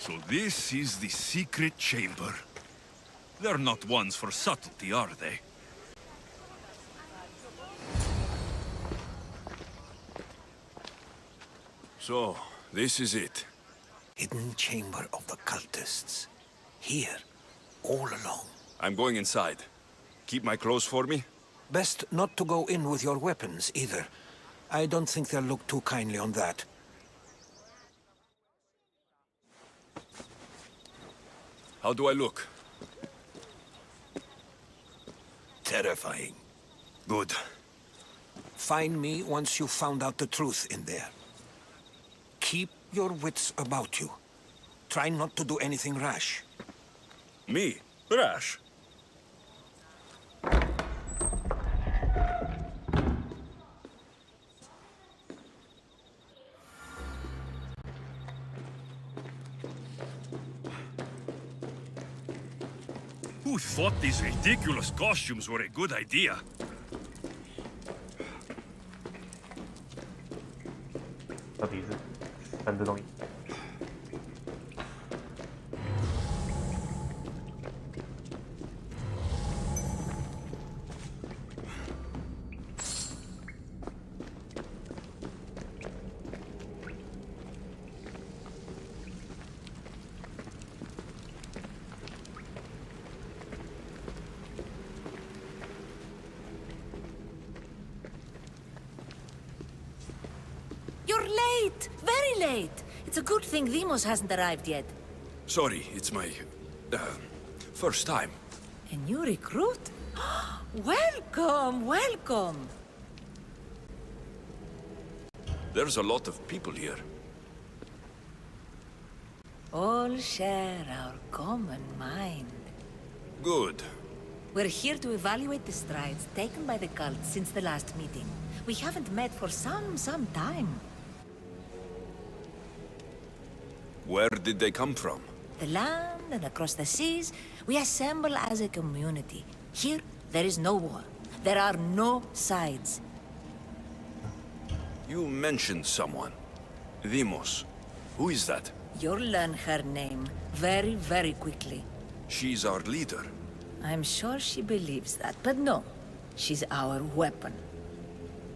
So this is the secret chamber. They're not ones for subtlety, are they? So, this is it. Hidden chamber of the cultists. Here, all alone. I'm going inside. Keep my clothes for me? Best not to go in with your weapons, either. I don't think they'll look too kindly on that. How do I look? Terrifying. Good. Find me once you've found out the truth in there. Keep your wits about you. Try not to do anything rash. Me? Rash? Who thought these ridiculous costumes were a good idea? You're late! Very late! It's a good thing Demos hasn't arrived yet. Sorry, it's my... first time. A new recruit? Welcome, welcome! There's a lot of people here. All share our common mind. Good. We're here to evaluate the strides taken by the cult since the last meeting. We haven't met for some time. Where did they come from? The land and across the seas, we assemble as a community. Here, there is no war. There are no sides. You mentioned someone. Demos. Who is that? You'll learn her name very, very quickly. She's our leader. I'm sure she believes that, but no. She's our weapon.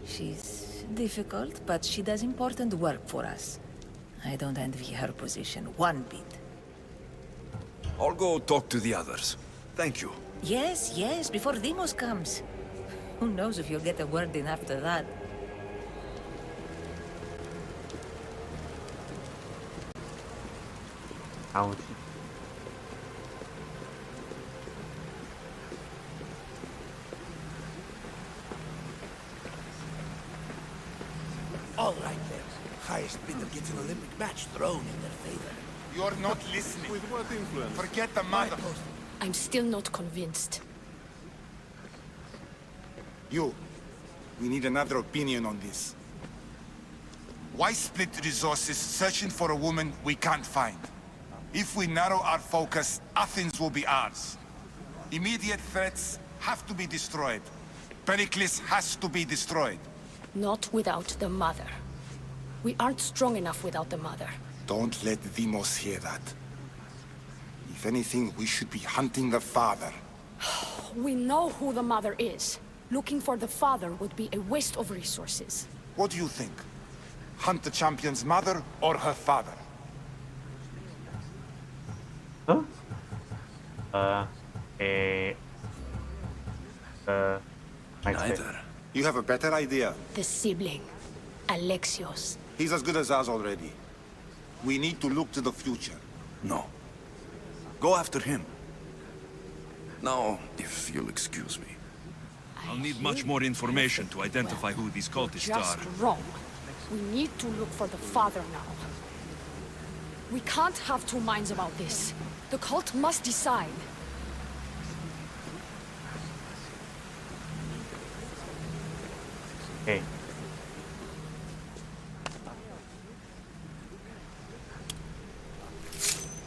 She's difficult, but she does important work for us. I don't envy her position one bit. I'll go talk to the others. Thank you. Yes, yes, before Demos comes. Who knows if you'll get a word in after that. Ouch. All right, then. Highest bidder gets an Olympic match thrown in their favor. You're not listening. With what influence? Forget the mother. I'm still not convinced. You. We need another opinion on this. Why split resources searching for a woman we can't find? If we narrow our focus, Athens will be ours. Immediate threats have to be destroyed. Pericles has to be destroyed. Not without the mother. We aren't strong enough without the mother. Don't let Demos hear that. If anything, we should be hunting the father. We know who the mother is. Looking for the father would be a waste of resources. What do you think? Hunt the champion's mother or her father? Huh? Neither. You have a better idea. The sibling, Alexios. He's as good as ours already. We need to look to the future. No. Go after him. Now, if you'll excuse me. I'll need much more information to identify who these cultists Just are. wrong. We need to look for the father now. We can't have two minds about this. The cult must decide. Hey.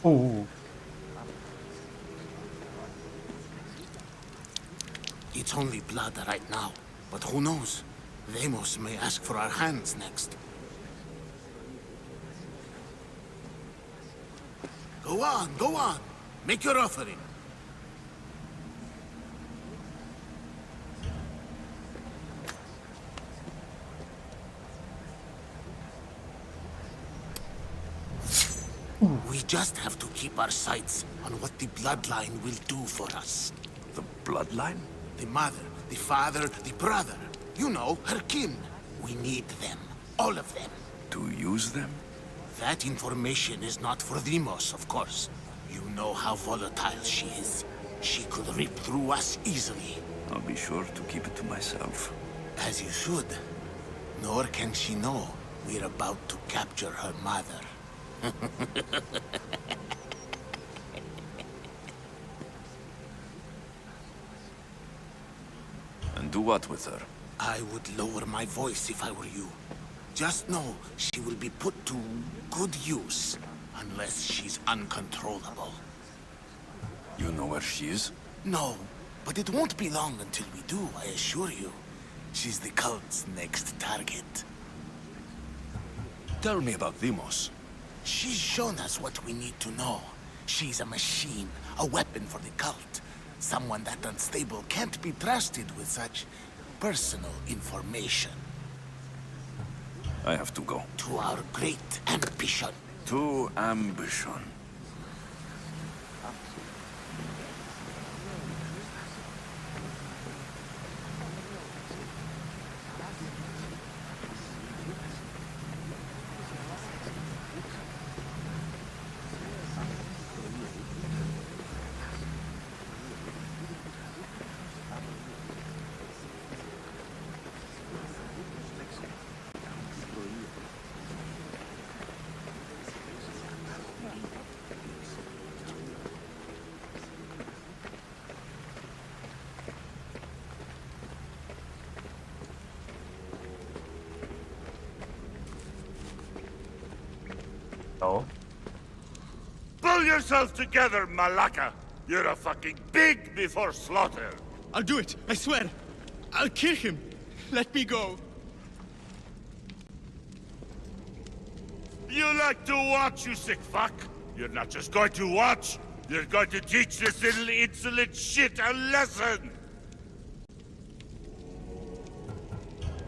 Ooh. It's only blood right now, but who knows? Demos may ask for our hands next. Go on, go on. Make your offering. We just have to keep our sights on what the bloodline will do for us. The bloodline? The mother, the father, the brother. You know, her kin. We need them. All of them. To use them? That information is not for Demos, of course. You know how volatile she is. She could rip through us easily. I'll be sure to keep it to myself. As you should. Nor can she know we're about to capture her mother. And do what with her? I would lower my voice if I were you. Just know she will be put to good use, unless she's uncontrollable. You know where she is? No, but it won't be long until we do, I assure you. She's the cult's next target. Tell me about Demos. She's shown us what we need to know. She's a machine, a weapon for the cult. Someone that unstable can't be trusted with such personal information. I have to go. To our great ambition. To ambition. No. Pull yourself together, Malaka! You're a fucking pig before slaughter! I'll do it, I swear. I'll kill him. Let me go. You like to watch, you sick fuck! You're not just going to watch, you're going to teach this little insolent shit a lesson!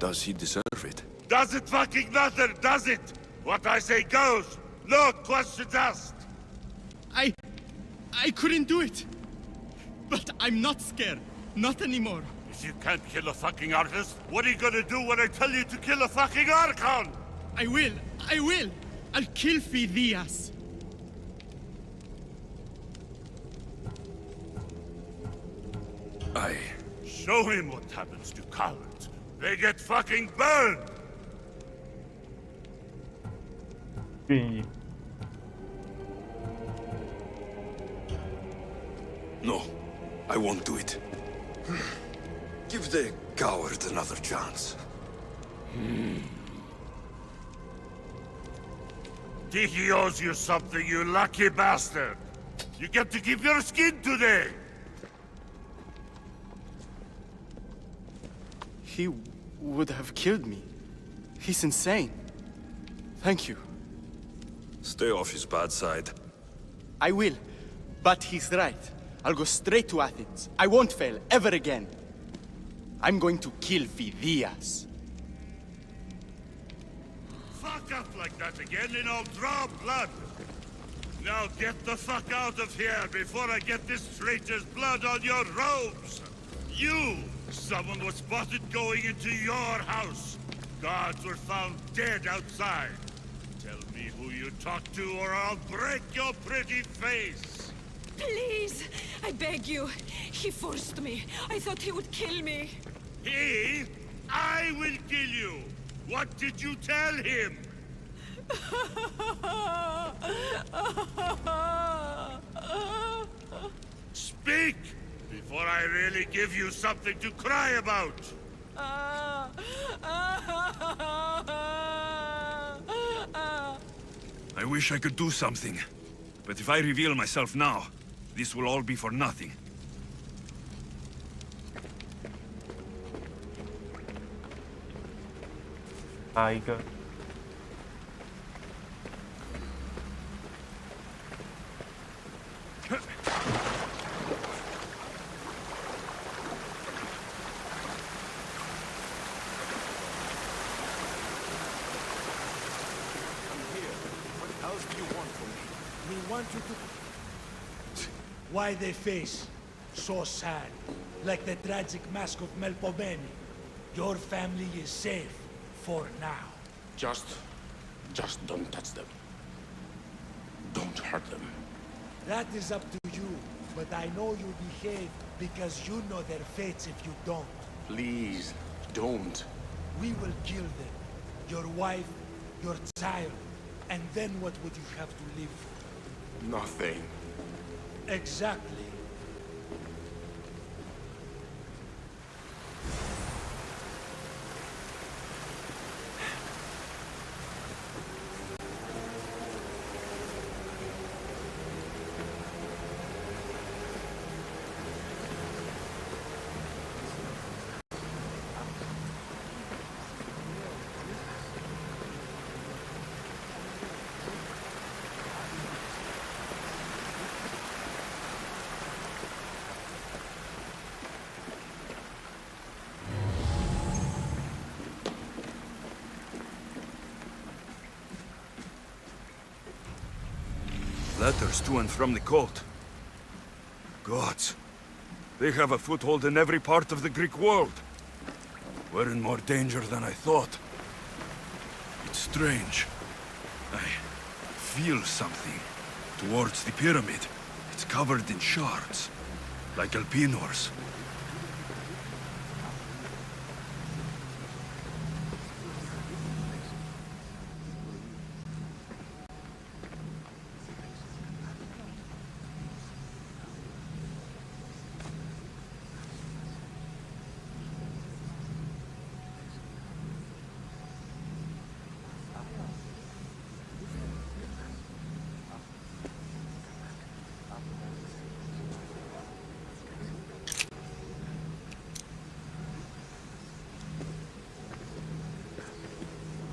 Does he deserve it? Does it fucking matter, does it? What I say goes, no questions asked! I couldn't do it. But I'm not scared. Not anymore. If you can't kill a fucking artist, what are you gonna do when I tell you to kill a fucking Archon? I will. I'll kill Fidias. Show him what happens to cowards. They get fucking burned! Sim. No, I won't do it. Give the coward another chance. Tiki owes you something, you lucky bastard! You get to keep your skin today! He would have killed me. He's insane. Thank you. Stay off his bad side. I will. But he's right. I'll go straight to Athens. I won't fail, ever again. I'm going to kill Fidias. Fuck up like that again and I'll draw blood! Now get the fuck out of here before I get this traitor's blood on your robes! You! Someone was spotted going into your house! Guards were found dead outside! Tell me who you talked to or I'll break your pretty face! Please, I beg you. He forced me. I thought he would kill me. He? I will kill you! What did you tell him? Speak! Before I really give you something to cry about! I wish I could do something. But if I reveal myself now, this will all be for nothing. We want you to... Why they face so sad, like the tragic mask of Melpomene. Your family is safe, for now. Just don't touch them. Don't hurt them. That is up to you, but I know you behave because you know their fates if you don't. Please, don't. We will kill them. Your wife, your child, and then what would you have to live for? Nothing. Exactly. Letters to and from the cult. Gods. They have a foothold in every part of the Greek world. We're in more danger than I thought. It's strange. I feel something towards the pyramid. It's covered in shards, like Elpinor's.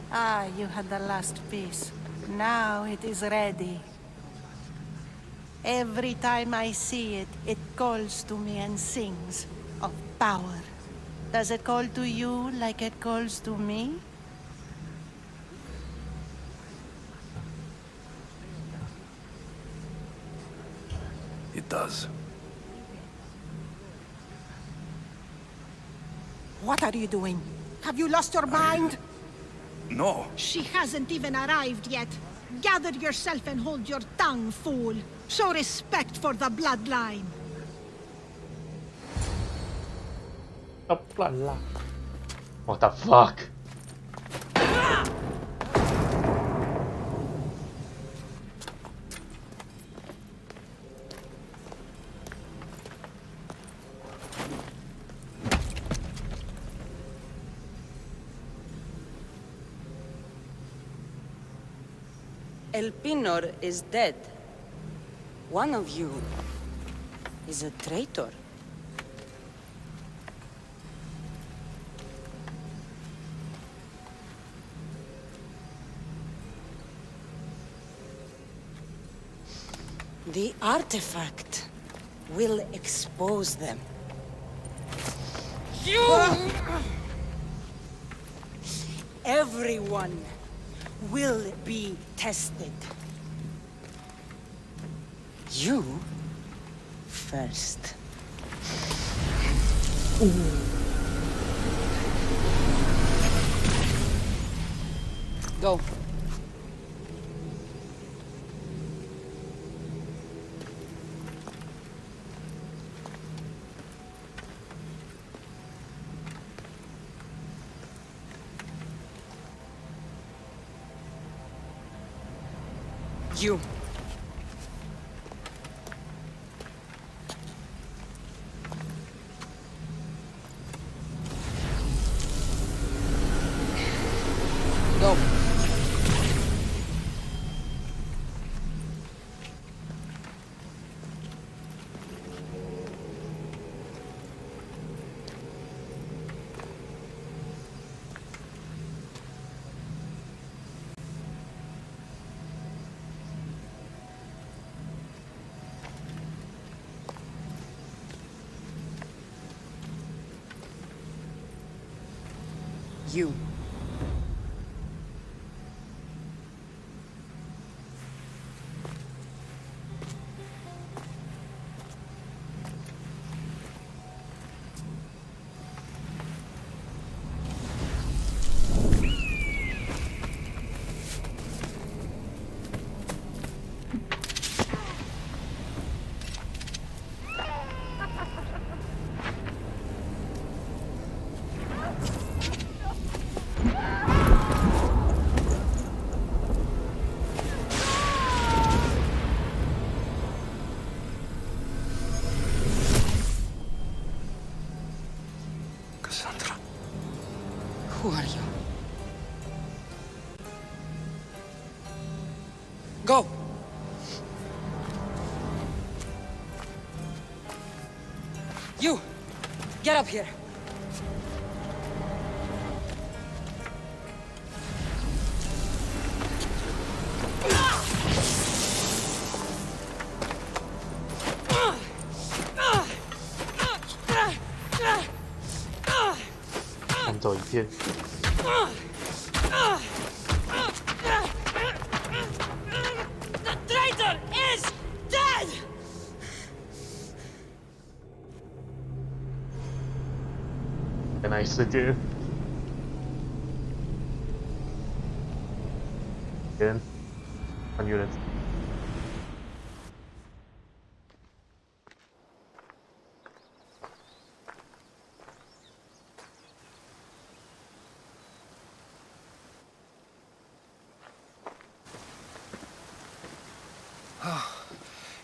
Ah, you had the last piece. Now it is ready. Every time I see it, it calls to me and sings of power. Does it call to you like it calls to me? It does. What are you doing? Have you lost your mind? No. She hasn't even arrived yet. Gather yourself and hold your tongue, fool. Show respect for the bloodline. What the fuck? Elpinor is dead. One of you is a traitor. The artifact will expose them. Everyone will be tested. You first. Go. You. Go. you. Who are you? Go! You! Get up here! The traitor is dead! Nice to do. Good. On units.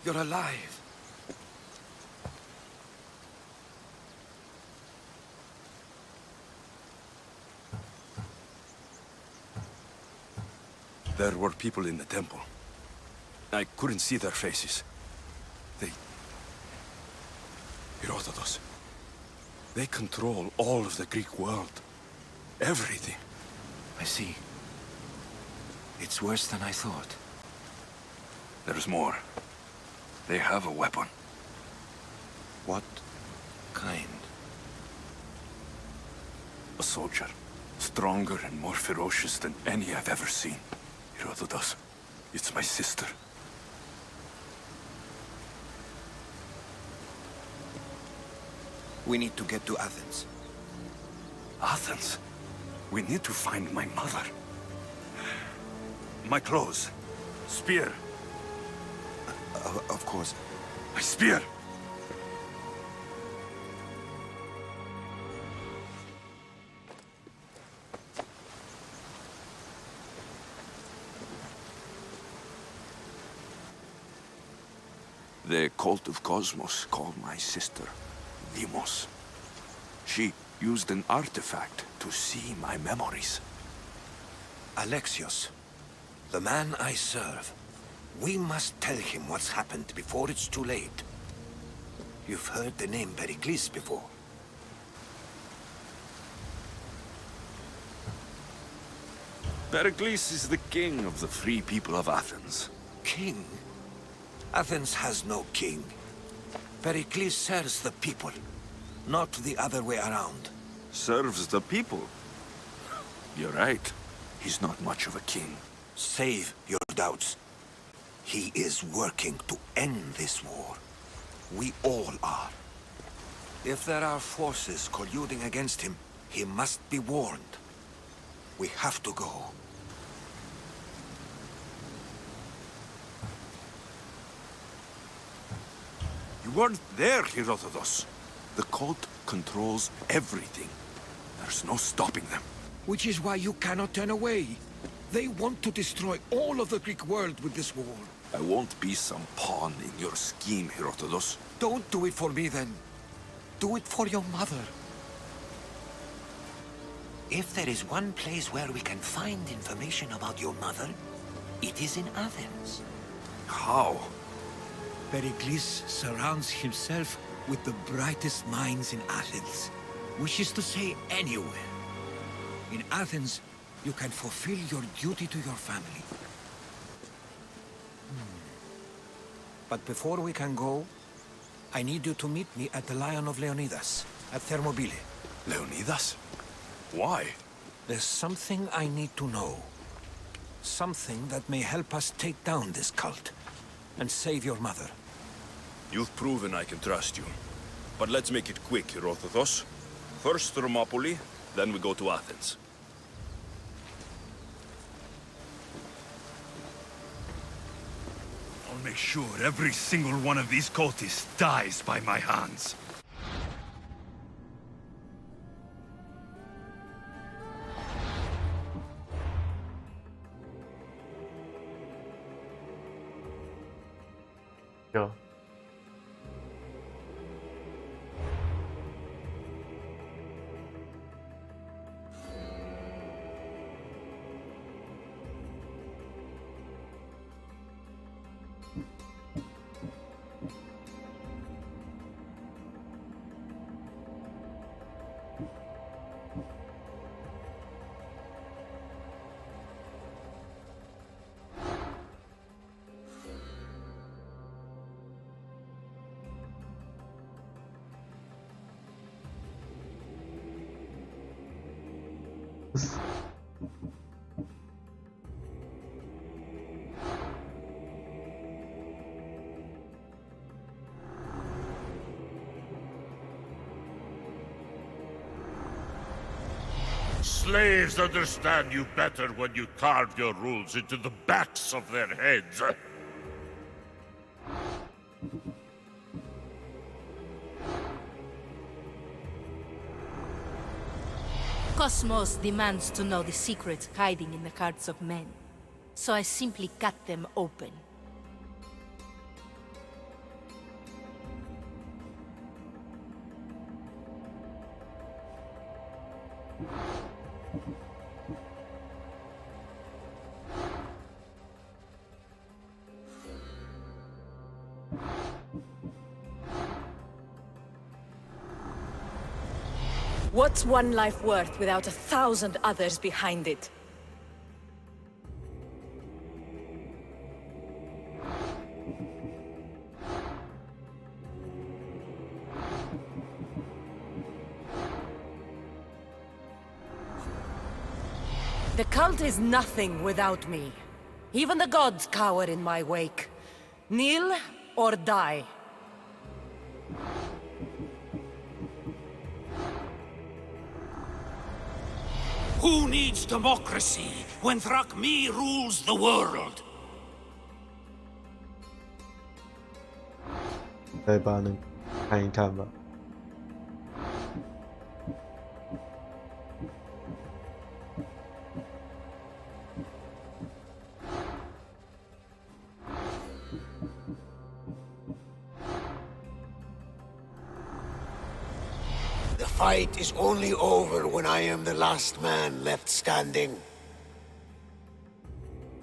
You're alive. There were people in the temple. I couldn't see their faces. Herodotus. They control all of the Greek world. Everything. I see. It's worse than I thought. There's more. They have a weapon. What kind? A soldier. Stronger and more ferocious than any I've ever seen. Herodotus. It's my sister. We need to get to Athens. Athens? We need to find my mother. My clothes. Spear. Of course. My spear! The cult of Cosmos called my sister Demos. She used an artifact to see my memories. Alexios, the man I serve. We must tell him what's happened before it's too late. You've heard the name Pericles before. Pericles is the king of the free people of Athens. King? Athens has no king. Pericles serves the people, not the other way around. Serves the people? You're right. He's not much of a king. Save your doubts. He is working to end this war. We all are. If there are forces colluding against him, he must be warned. We have to go. You weren't there, Herodotus. The cult controls everything. There's no stopping them. Which is why you cannot turn away. They want to destroy all of the Greek world with this war. I won't be some pawn in your scheme, Herodotus. Don't do it for me, then. Do it for your mother. If there is one place where we can find information about your mother, it is in Athens. How? Pericles surrounds himself with the brightest minds in Athens. Which is to say, anywhere. In Athens, you can fulfill your duty to your family. But before we can go, I need you to meet me at the Lion of Leonidas, at Thermopylae. Leonidas? Why? There's something I need to know. Something that may help us take down this cult and save your mother. You've proven I can trust you. But let's make it quick, Herodotos. First Thermopylae, then we go to Athens. I'll make sure every single one of these cultists dies by my hands. Sure. Slaves understand you better when you carve your rules into the backs of their heads. Cosmos demands to know the secrets hiding in the hearts of men, so I simply cut them open. What's one life worth without 1,000 others behind it? The cult is nothing without me. Even the gods cower in my wake. Kneel or die. Who needs democracy when Thrakmi rules the world? 再把那看一看吧。The fight is only over when I am the last man left standing.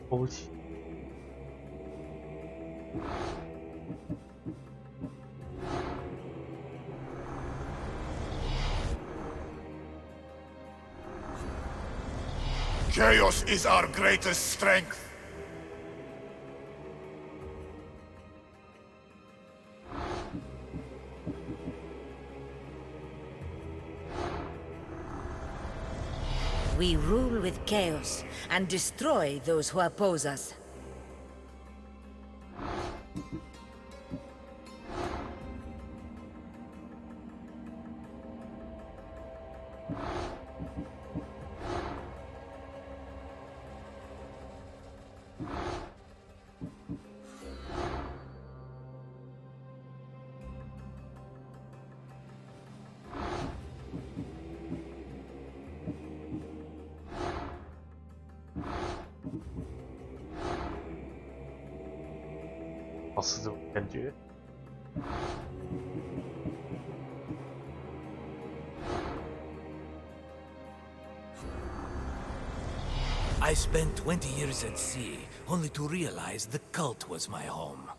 勾起。 Chaos is our greatest strength. We rule with chaos and destroy those who oppose us. I spent 20 years at sea, only to realize the cult was my home.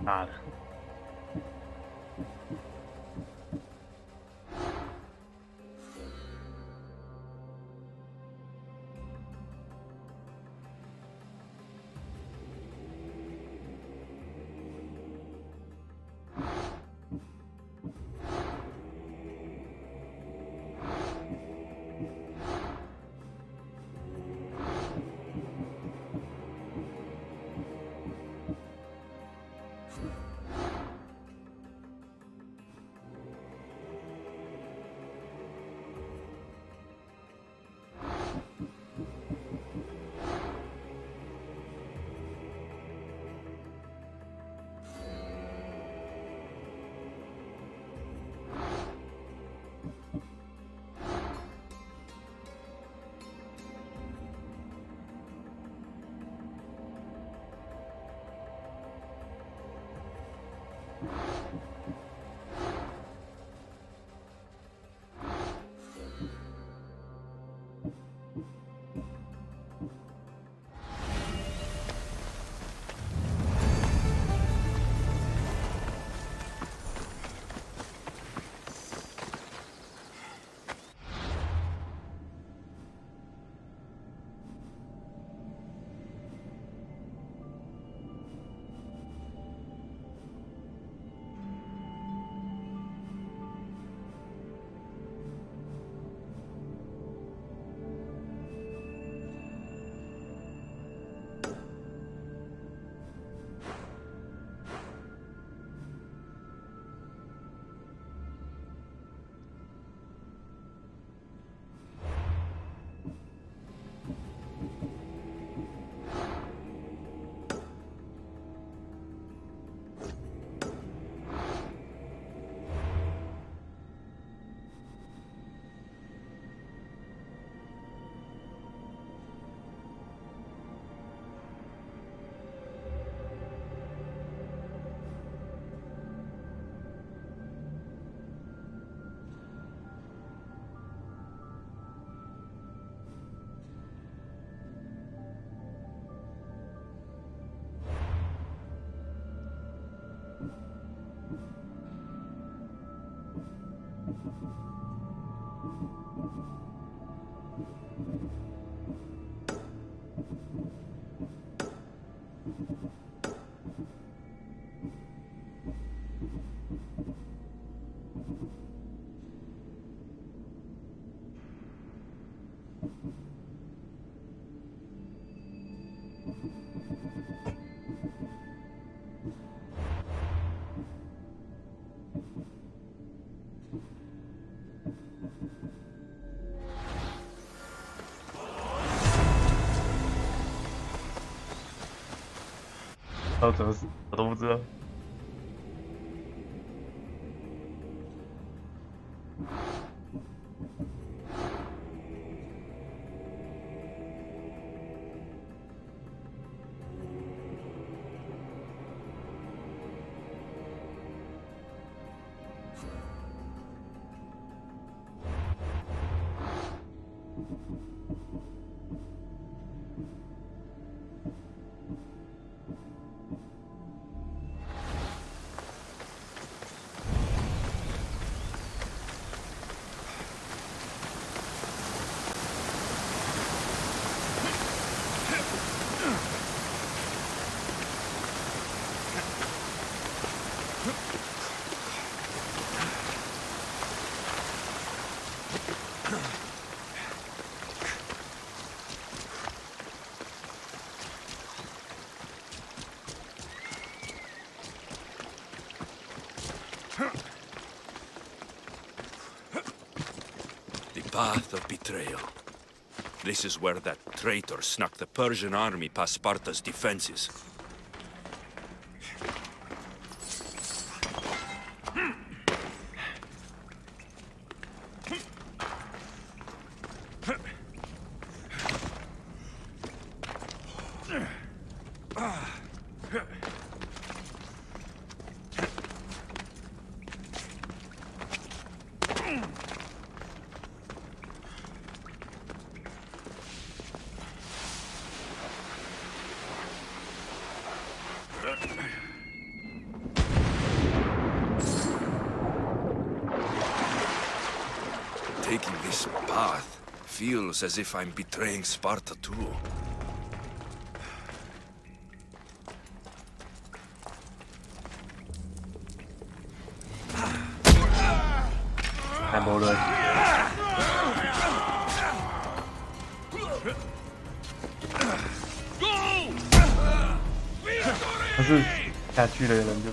大的。到怎么死我都不知道。The path of betrayal. This is where that traitor snuck the Persian army past Sparta's defenses. Feels as if I'm betraying Sparta too.太谋论。可是下去的人就。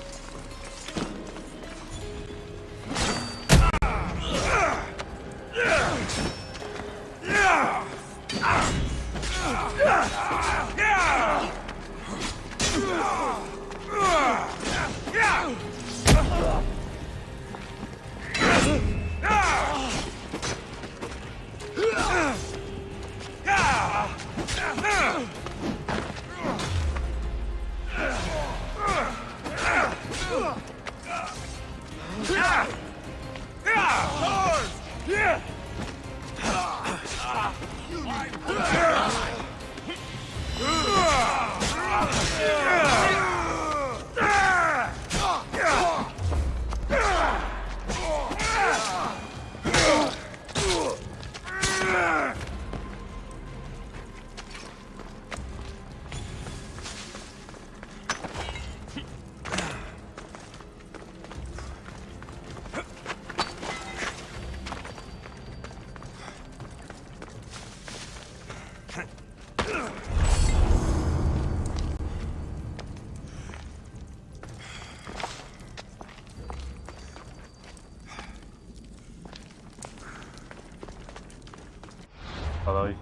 找到一。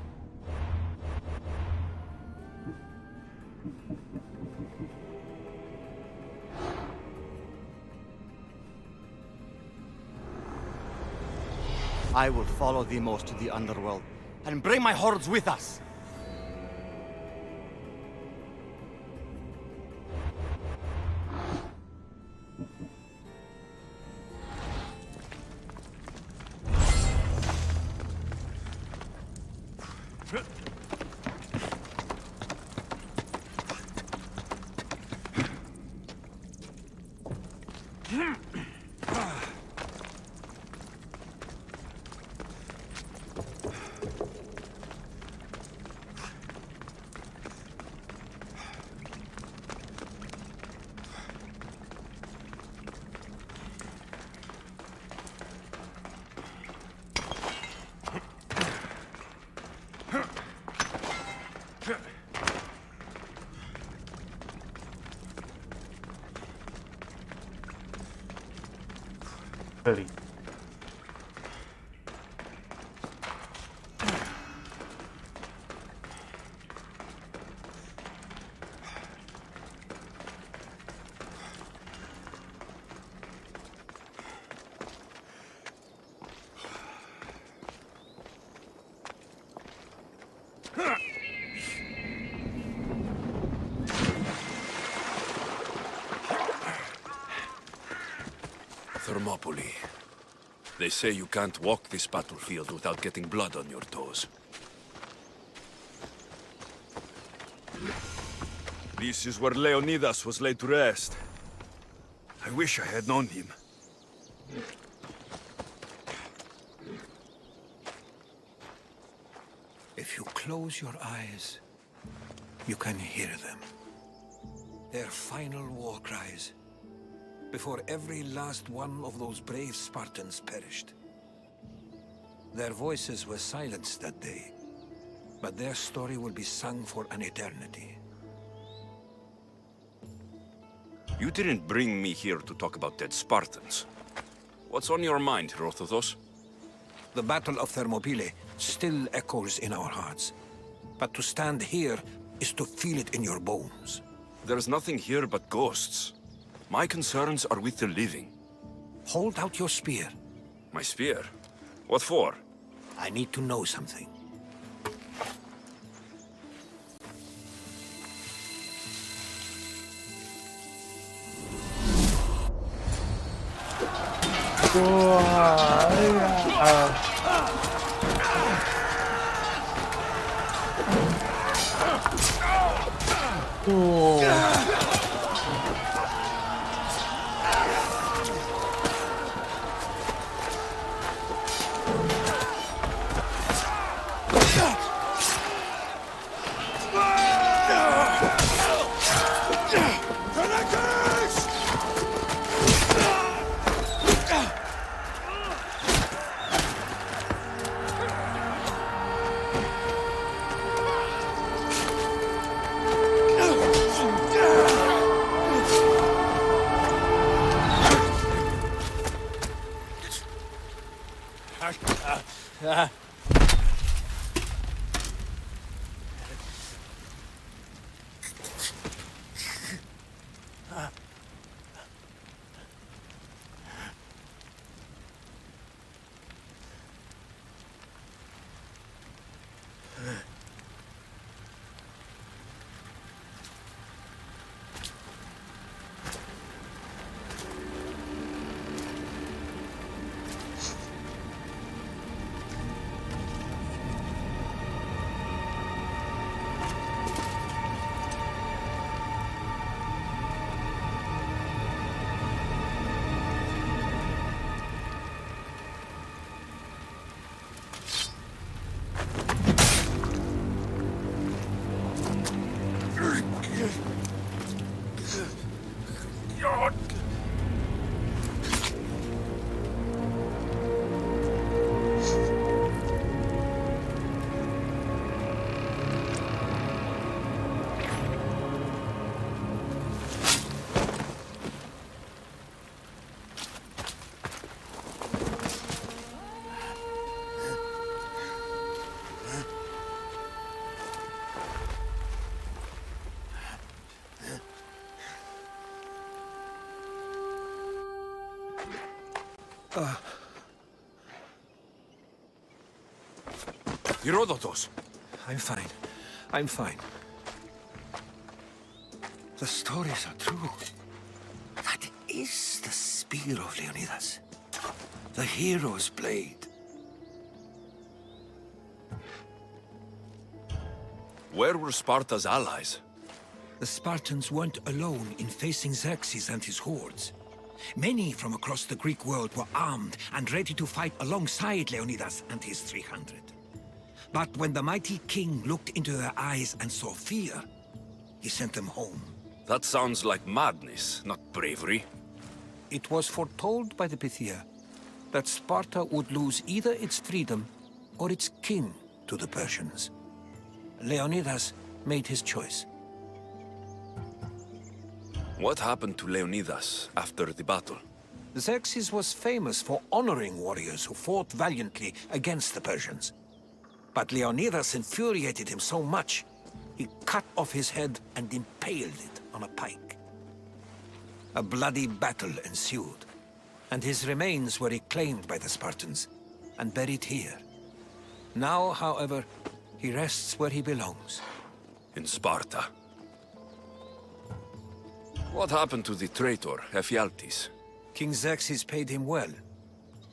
I will follow the most to the underworld, and bring my hordes with us.这里。Thermopylae. They say you can't walk this battlefield without getting blood on your toes. This is where Leonidas was laid to rest. I wish I had known him. If you close your eyes, you can hear them. Their final war cries, before every last one of those brave Spartans perished. Their voices were silenced that day, but their story will be sung for an eternity. You didn't bring me here to talk about dead Spartans. What's on your mind, Herodotus? The Battle of Thermopylae still echoes in our hearts, but to stand here is to feel it in your bones. There's nothing here but ghosts. My concerns are with the living. Hold out your spear. My spear? What for? I need to know something. Herodotus! I'm fine. I'm fine. The stories are true. That is the spear of Leonidas. The hero's blade. Where were Sparta's allies? The Spartans weren't alone in facing Xerxes and his hordes. Many from across the Greek world were armed and ready to fight alongside Leonidas and his 300. But when the mighty king looked into their eyes and saw fear, he sent them home. That sounds like madness, not bravery. It was foretold by the Pythia that Sparta would lose either its freedom or its king to the Persians. Leonidas made his choice. What happened to Leonidas after the battle? Xerxes was famous for honoring warriors who fought valiantly against the Persians. But Leonidas infuriated him so much, he cut off his head and impaled it on a pike. A bloody battle ensued, and his remains were reclaimed by the Spartans and buried here. Now, however, he rests where he belongs. In Sparta. What happened to the traitor, Ephialtes? King Xerxes paid him well,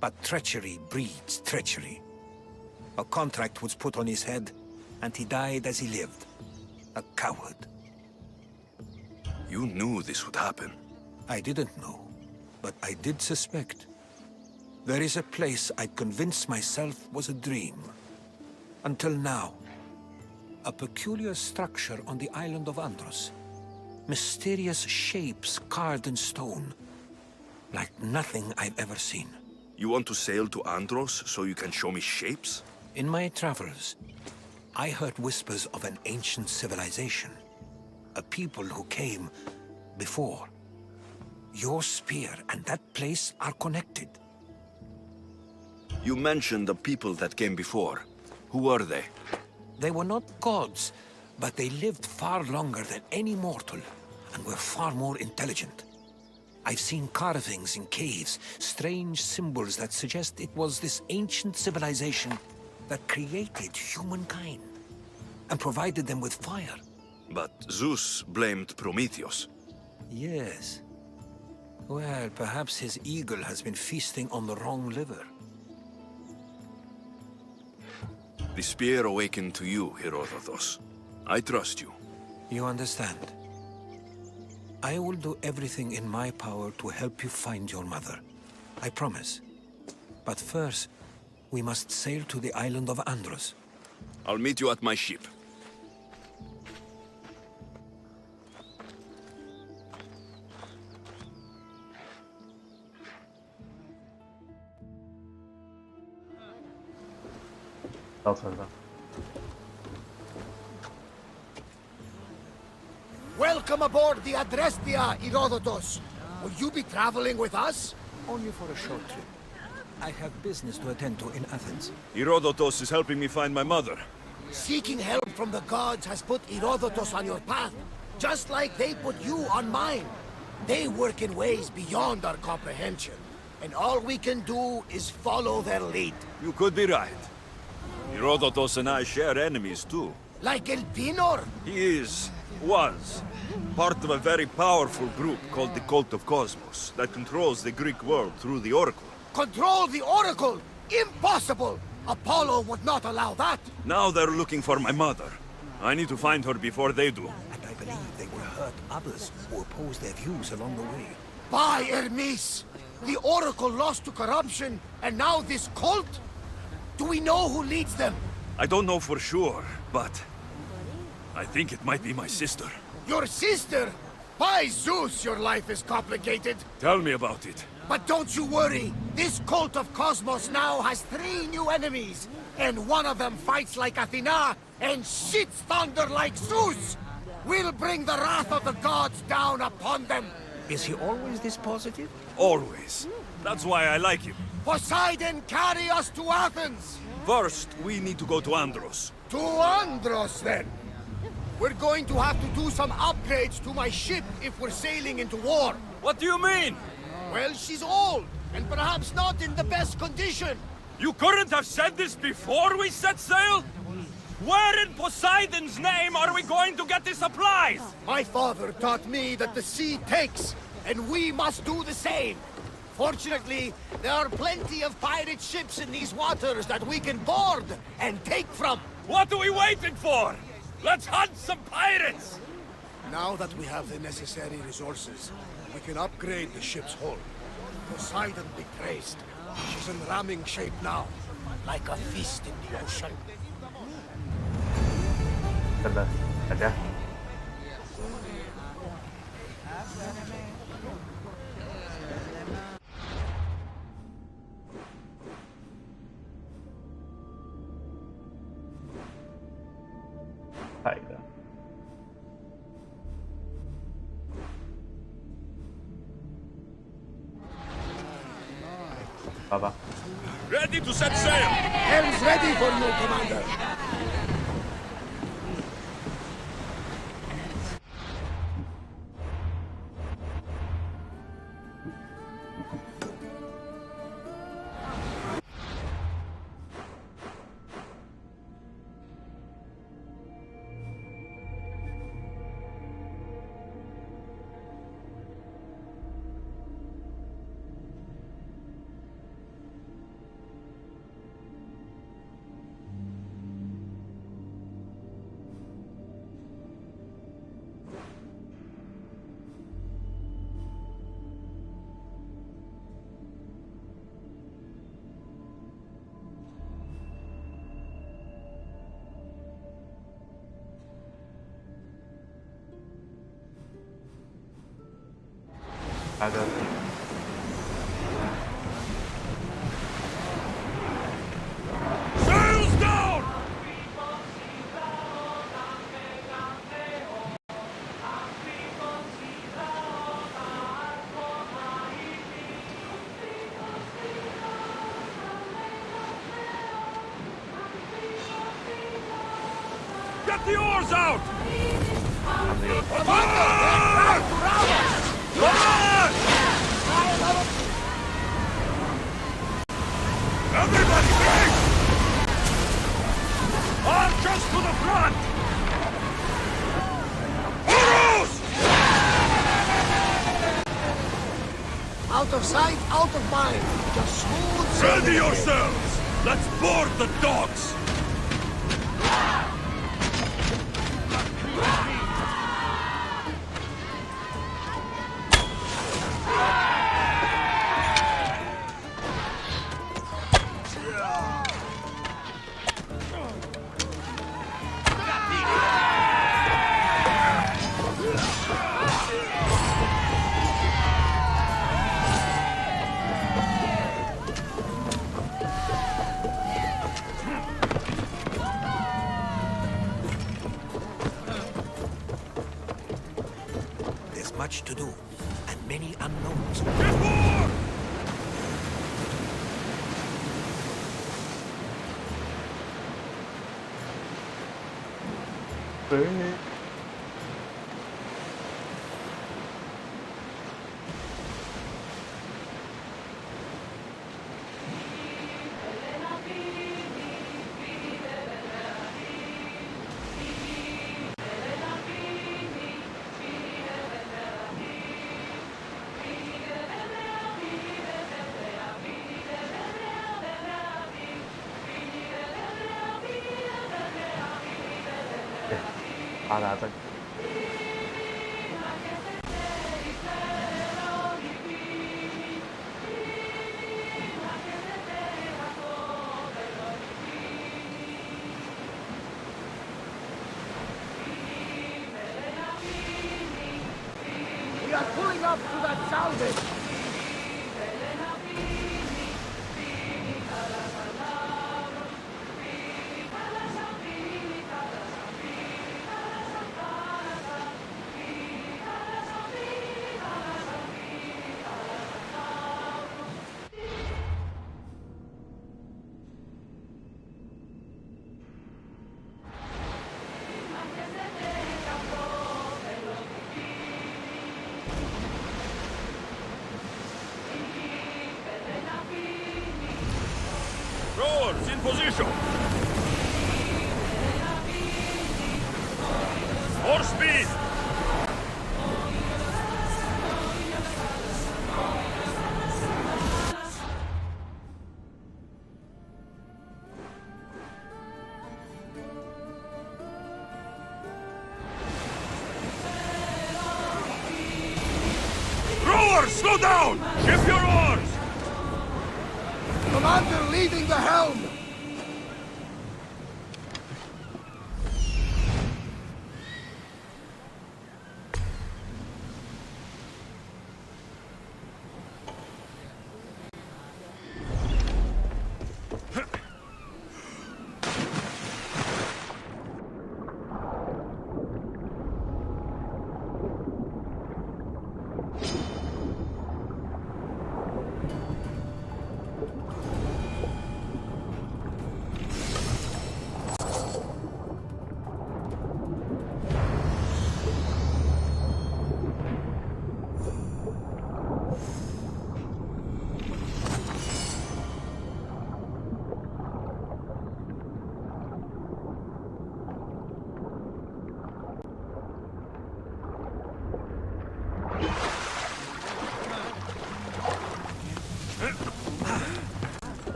but treachery breeds treachery. A contract was put on his head, and he died as he lived. A coward. You knew this would happen. I didn't know, but I did suspect. There is a place I'd convinced myself was a dream. Until now. A peculiar structure on the island of Andros. Mysterious shapes carved in stone. Like nothing I've ever seen. You want to sail to Andros so you can show me shapes? In my travels, I heard whispers of an ancient civilization. A people who came before. Your spear and that place are connected. You mentioned the people that came before. Who were they? They were not gods, but they lived far longer than any mortal, and were far more intelligent. I've seen carvings in caves, strange symbols that suggest it was this ancient civilization that created humankind, and provided them with fire. But Zeus blamed Prometheus. Yes. Well, perhaps his eagle has been feasting on the wrong liver. The spear awakened to you, Herodotus. I trust you. You understand. I will do everything in my power to help you find your mother. I promise. But first, we must sail to the island of Andros. I'll meet you at my ship. Welcome aboard the Adrestia, Herodotus. Will you be traveling with us? Only for a short trip. I have business to attend to in Athens. Herodotus is helping me find my mother. Seeking help from the gods has put Herodotus on your path, just like they put you on mine. They work in ways beyond our comprehension, and all we can do is follow their lead. You could be right. Herodotus and I share enemies too. Like Elpinor? He was, part of a very powerful group called the Cult of Cosmos that controls the Greek world through the Oracle. Control the Oracle? Impossible! Apollo would not allow that! Now they're looking for my mother. I need to find her before they do. And I believe they will hurt others who oppose their views along the way. By Hermes! The Oracle lost to corruption, and now this cult? Do we know who leads them? I don't know for sure, but I think it might be my sister. Your sister? By Zeus, your life is complicated. Tell me about it. But don't you worry. This cult of Cosmos now has 3 new enemies. And one of them fights like Athena and shits thunder like Zeus. We'll bring the wrath of the gods down upon them. Is he always this positive? Always. That's why I like him. Poseidon, carry us to Athens! First, we need to go to Andros. To Andros, then? We're going to have to do some upgrades to my ship if we're sailing into war. What do you mean? Well, she's old, and perhaps not in the best condition. You couldn't have said this before we set sail? Where in Poseidon's name are we going to get the supplies? My father taught me that the sea takes, and we must do the same. Fortunately, there are plenty of pirate ships in these waters that we can board and take from. What are we waiting for? Let's hunt some pirates! Now that we have the necessary resources, we can upgrade the ship's hull. Poseidon be praised. She's in ramming shape now, like a feast in the ocean. Ada. Baiklah. Apa? Ready to set sail! Helm's ready for you, Commander! Ada. Sails down! Get the oars out! Everybody, big! Archers to the front! Arrows! Out of sight, out of mind. Just smooth sailing. Ready yourselves! Let's board the dogs! much to do, and many unknowns.巴达镇。We are pulling up to that salvage! Rowers in position! More speed! Rowers, slow down! Shift your oars! Commander leading the helm!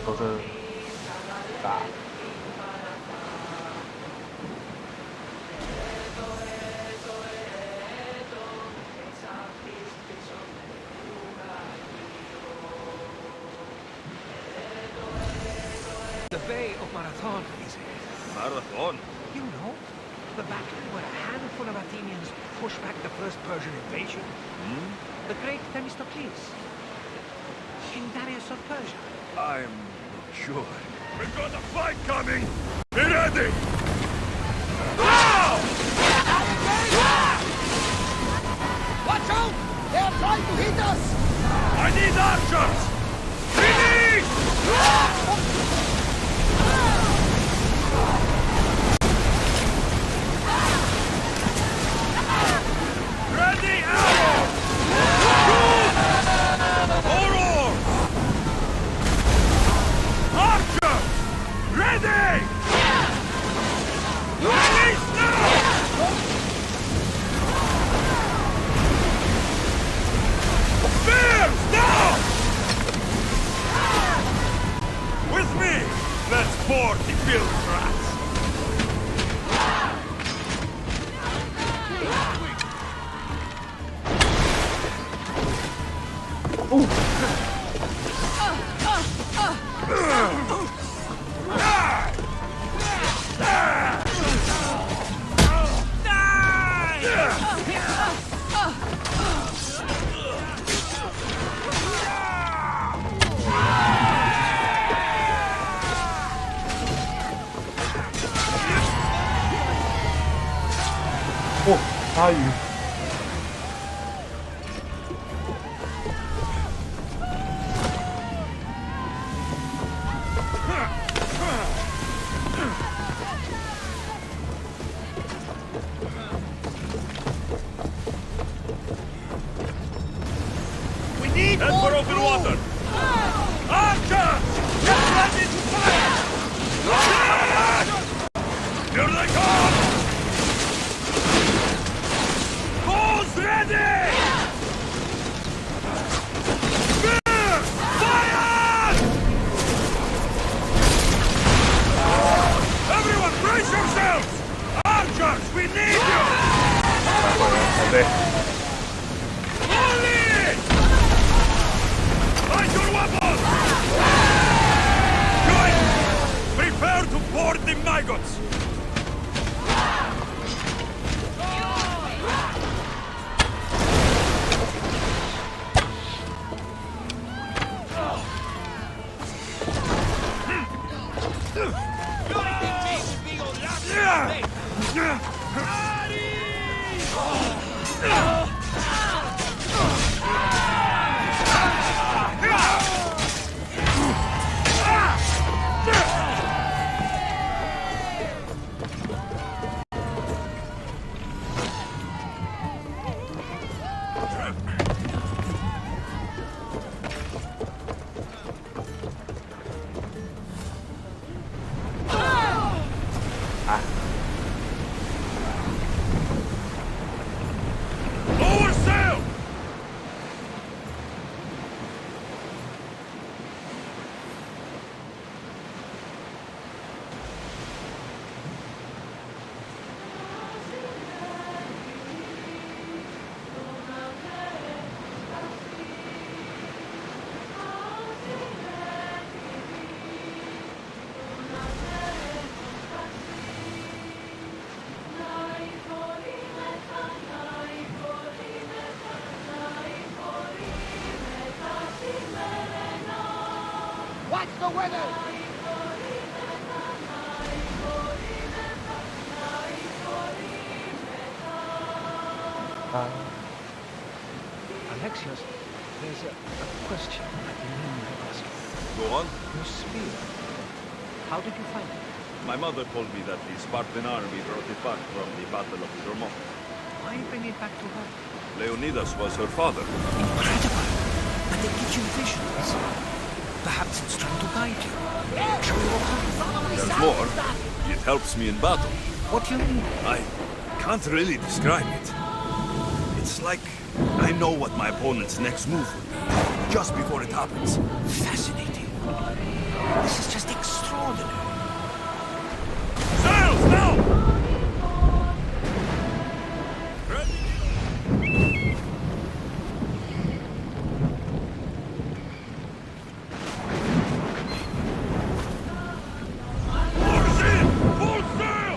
都是打。The Bay of Marathon, is it? Marathon? You know, the battle where a handful of Athenians pushed back the first Persian invasion. The great Themistocles. King Darius of Persia. I'm not sure. We've got a fight coming! Be ready! Watch out! They are trying to hit us! I need archers! Release! Ready, arrows! Shoot! Horror! Archers! Ready! 哦，鲨鱼。Head for open water! Archer! Get ready to fire! Here they come! Bows ready! Spear! Fire! Everyone brace yourselves! Archers, we need you! Find your weapons! Good! Prepare to board the maggots! Lower sail! What's the weather? Alexios, there's a question I've been meaning to ask you. Go on. Your spear. How did you find it? My mother told me that the Spartan army brought it back from the Battle of Thermopylae. Why bring it back to her? Leonidas was her father. Incredible! And they give you visions. Perhaps it's trying to guide you. Show you what There's more. It helps me in battle. What do you mean? I can't really describe it. It's like I know what my opponent's next move will be, just before it happens. Fascinating. This is just extraordinary. Sails now! Oars in! Full sail!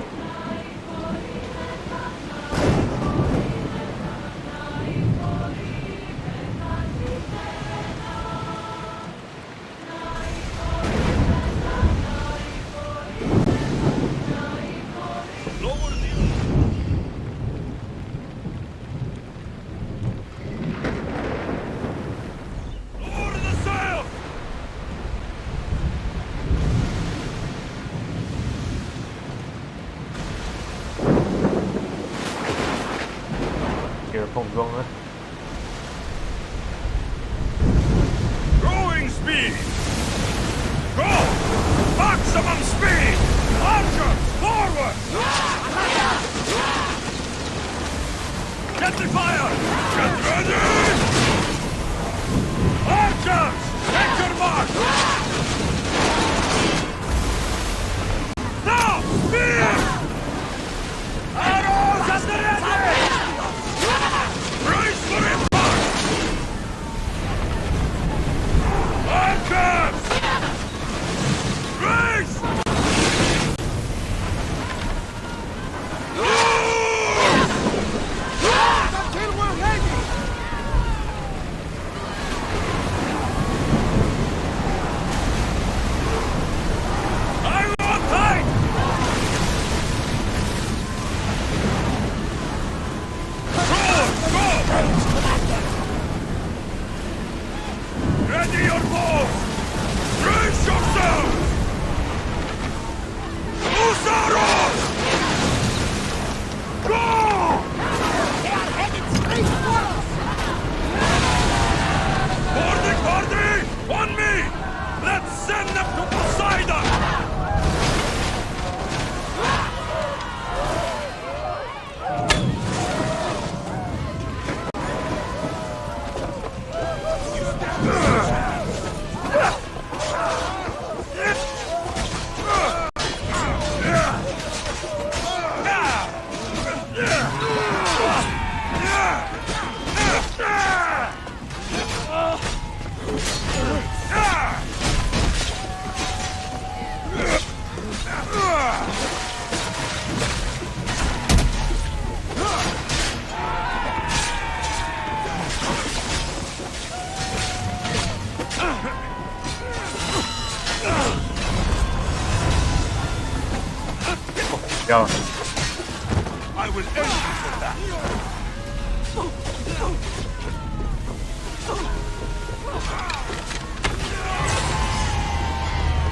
Lower the sail! Kìa phòng vong á. Growing speed! Go! Maximum speed! Archers, forward! Get the fire! Get ready! Archers, take your mark! Now, spear! Arrows at the ready! Brace for impact! Archers! Brace! Until 要了。 I will end you for that.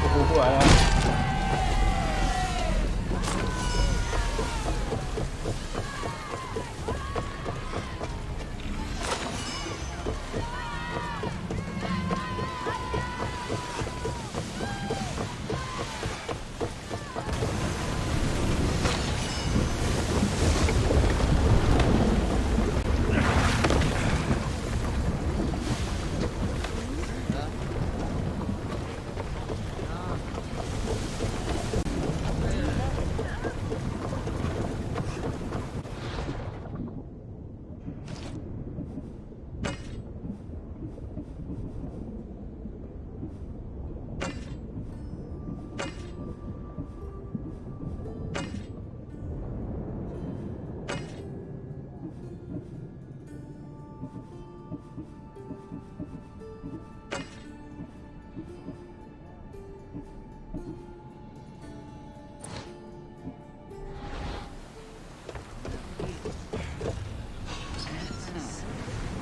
我活过来了。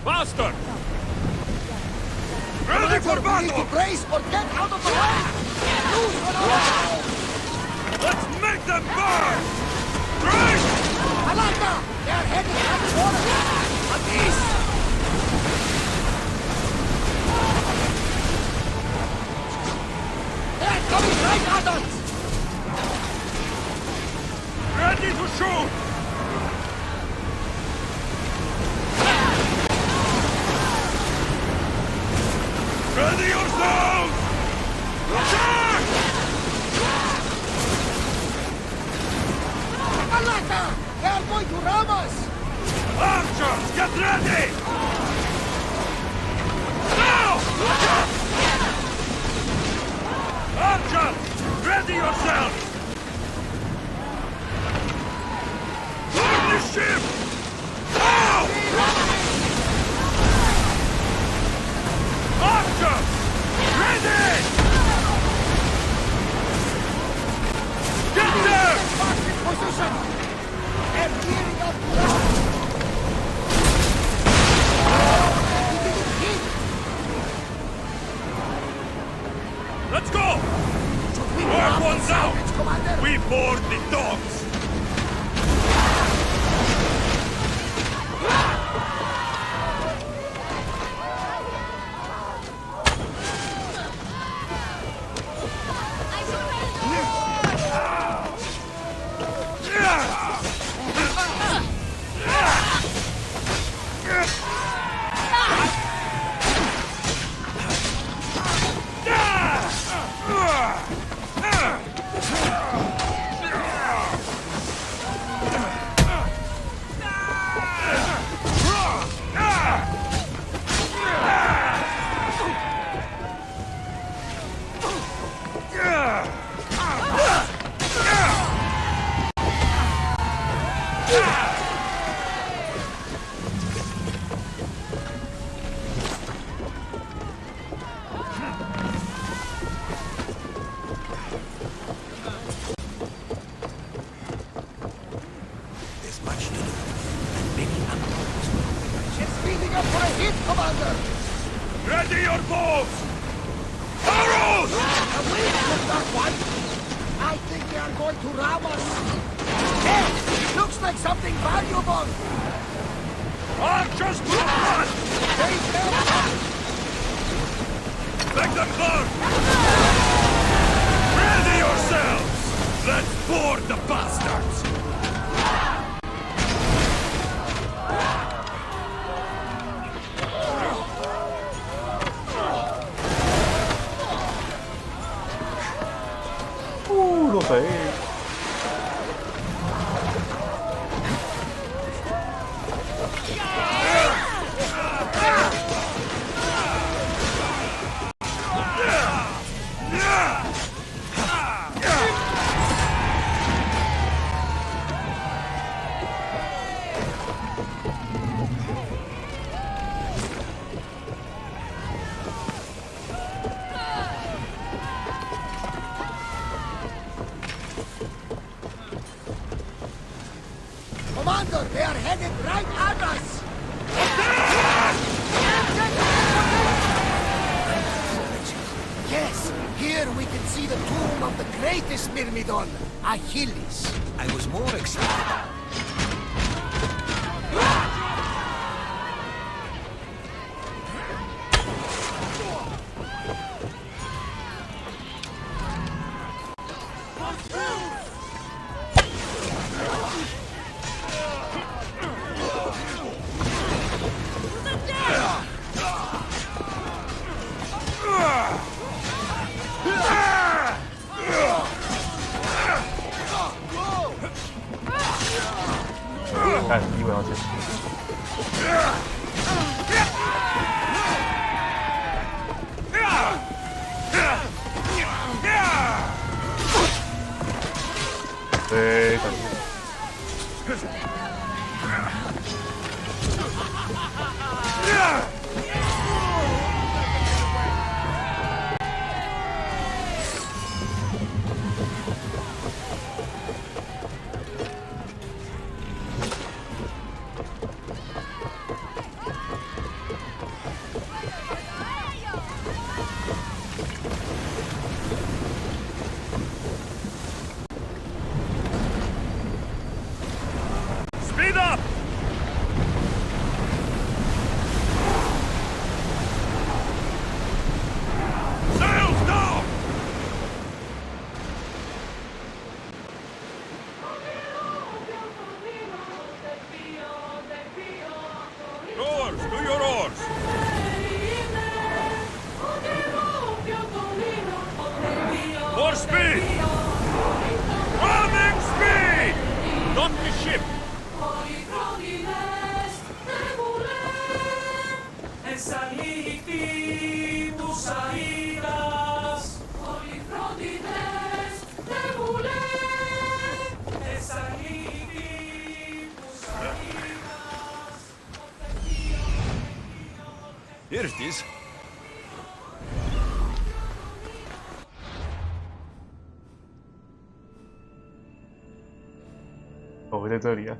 Faster! Ready for battle! Brace or get out of the way! Loose on our side! Let's make them burn! Right! Alanda! They're heading out the water! At east! They're coming right at us! Ready to shoot! Ready yourselves! Attack! Alanda! They're going to ram us! Archers, get ready! Now! Archers, ready yourselves! Board the ship! Now! Archers, ready! Get there! Back in position! They're gearing up to ram! Let's go! Work one's out! We board the dogs! There's much to do. Many unknowns. She's speeding up for a hit, Commander! Ready your bows! Arrows! A wait for that one! I think they are going to ram us! Hey! Looks like something valuable! Archers to front! Take them up! Make them burn! Ready yourselves! Let's board the bastards!落水。Commander, they are headed right at us! Yes, here we can see the tomb of the greatest Myrmidon, Achilles. I was more excited.看，一文要先。对，感觉。Speed up! Sails down! Rowers, do your oars! More speed! Running speed! Not the ship! Here it is.我会在这里啊。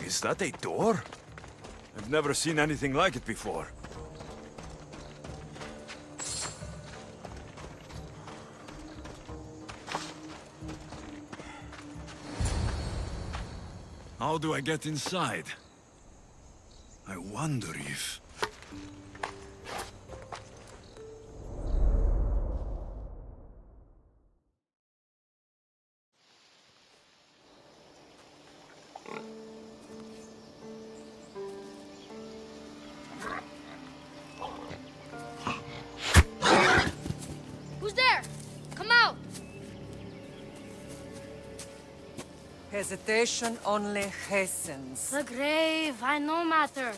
Is that a door? I've never seen anything like it before. How do I get inside? I wonder if... Who's there? Come out! Hesitation only hastens. The grave, I know matter.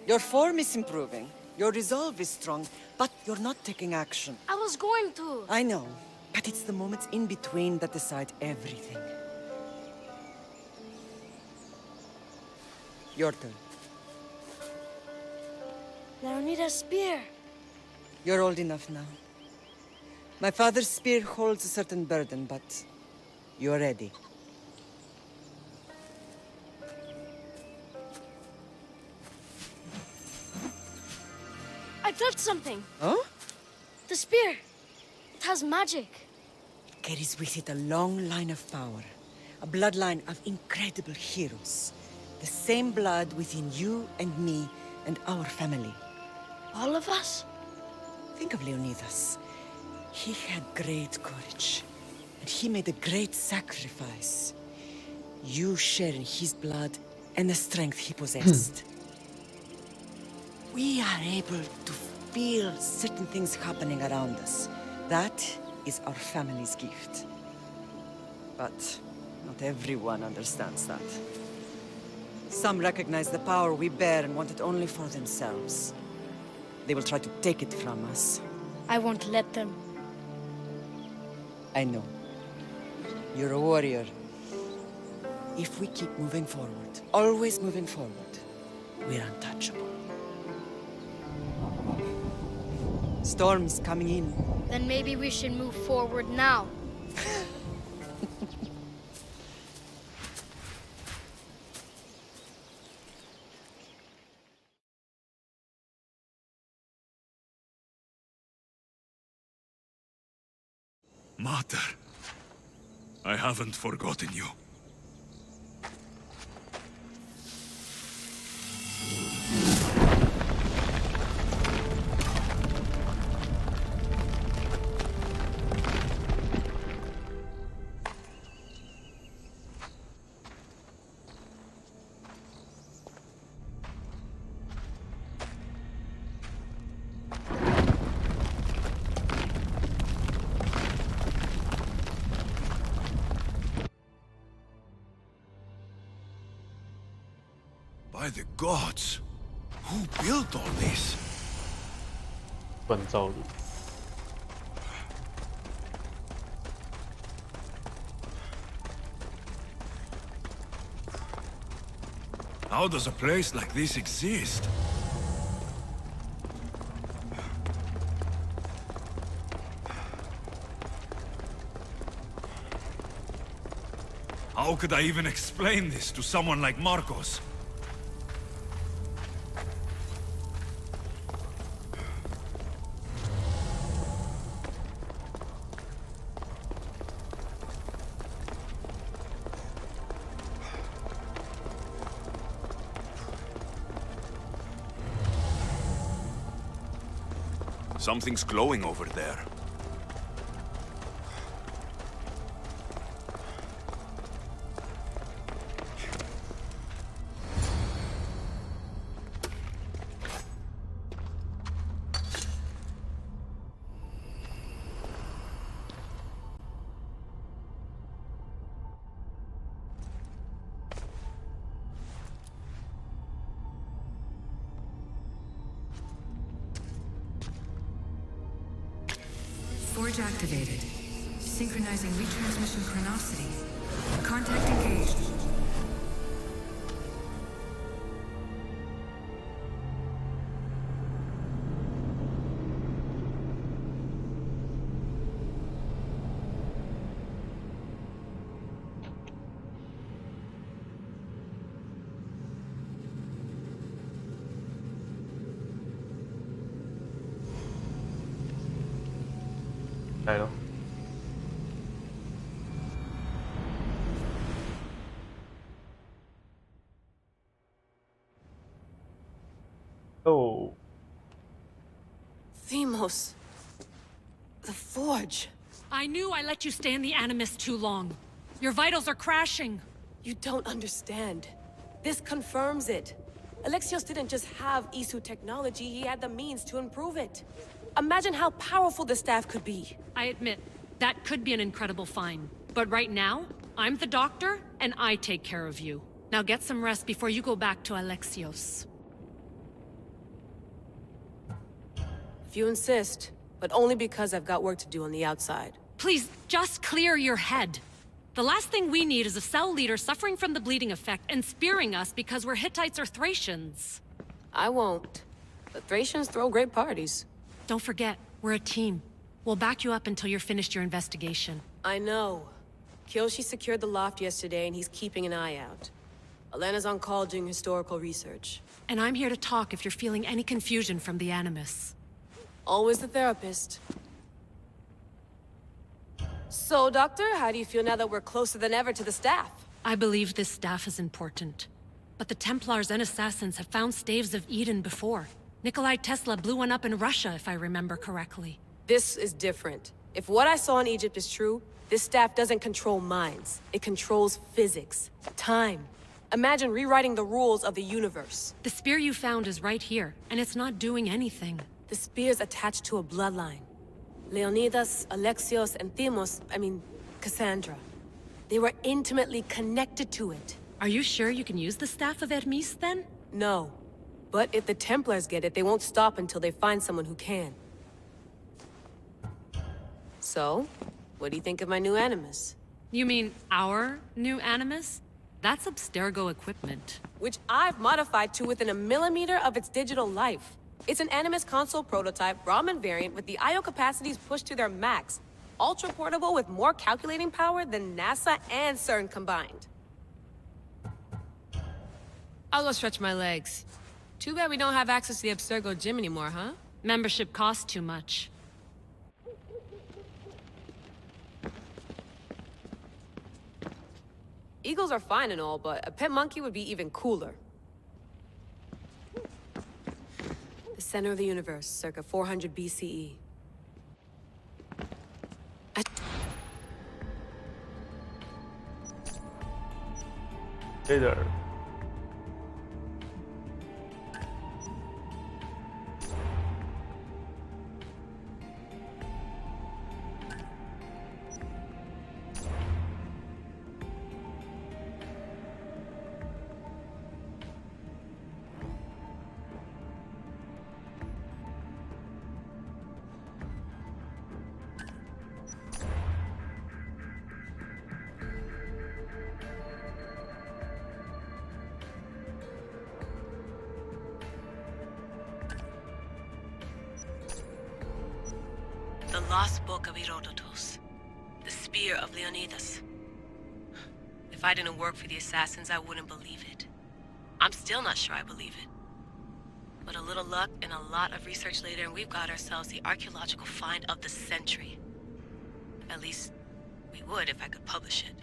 Your form is improving. Your resolve is strong, but you're not taking action. I was going to. I know, but it's the moments in between that decide everything. Your turn. I don't need a spear. You're old enough now. My father's spear holds a certain burden, but you're ready. I touched something. Huh? The spear. It has magic. Carries with it a long line of power. A bloodline of incredible heroes. The same blood within you and me and our family. All of us? Think of Leonidas. He had great courage. And he made a great sacrifice. You share in his blood and the strength he possessed. We are able to feel certain things happening around us. That is our family's gift. But not everyone understands that. Some recognize the power we bear and want it only for themselves. They will try to take it from us. I won't let them. I know. You're a warrior. If we keep moving forward, always moving forward, we're untouchable. Storm's coming in. Then maybe we should move forward now. Mater, I haven't forgotten you. By the gods, who built all this? 锻造炉。 How does a place like this exist? How could I even explain this to someone like Marcos? Something's glowing over there. Forge activated. Synchronizing retransmission chronicity. Contact engaged.来了。哦， Themos. The Forge. I knew I let you stay in the Animus too long. Your vitals are crashing. You don't understand. This confirms it. Alexios didn't just have Isu technology, he had the means to improve it. Imagine how powerful the staff could be. I admit, that could be an incredible find. But right now, I'm the doctor, and I take care of you. Now get some rest before you go back to Alexios. If you insist, but only because I've got work to do on the outside. Please, just clear your head. The last thing we need is a cell leader suffering from the bleeding effect and spearing us because we're Hittites or Thracians. I won't. The Thracians throw great parties. Don't forget, we're a team. We'll back you up until you're finished your investigation. I know. Kyoshi secured the loft yesterday and he's keeping an eye out. Elena's on call doing historical research. And I'm here to talk if you're feeling any confusion from the Animus. Always the therapist. So, Doctor, how do you feel now that we're closer than ever to the staff? I believe this staff is important. But the Templars and Assassins have found staves of Eden before. Nikolai Tesla blew one up in Russia, if I remember correctly. This is different. If what I saw in Egypt is true, this staff doesn't control minds. It controls physics, time. Imagine rewriting the rules of the universe. The spear you found is right here, and it's not doing anything. The spear's attached to a bloodline. Leonidas, Alexios, and Cassandra. They were intimately connected to it. Are you sure you can use the Staff of Hermes, then? No. But if the Templars get it, they won't stop until they find someone who can. So, what do you think of my new Animus? You mean our new Animus? That's Abstergo equipment. Which I've modified to within a millimeter of its digital life. It's an Animus console prototype, Brahmin variant with the I/O capacities pushed to their max. Ultra-portable with more calculating power than NASA and CERN combined. I'll go stretch my legs. Too bad we don't have access to the Abstergo gym anymore, huh? Membership costs too much. Eagles are fine and all, but a pet monkey would be even cooler. The center of the universe, circa 400 BCE. Hey there. The lost book of Herodotus. The spear of Leonidas. If I didn't work for the assassins, I wouldn't believe it. I'm still not sure I believe it. But a little luck and a lot of research later, and we've got ourselves the archaeological find of the century. At least, we would if I could publish it.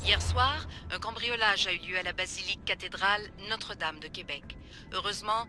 Hier soir, un cambriolage a eu lieu à la basilique cathédrale Notre-Dame de Québec. Heureusement,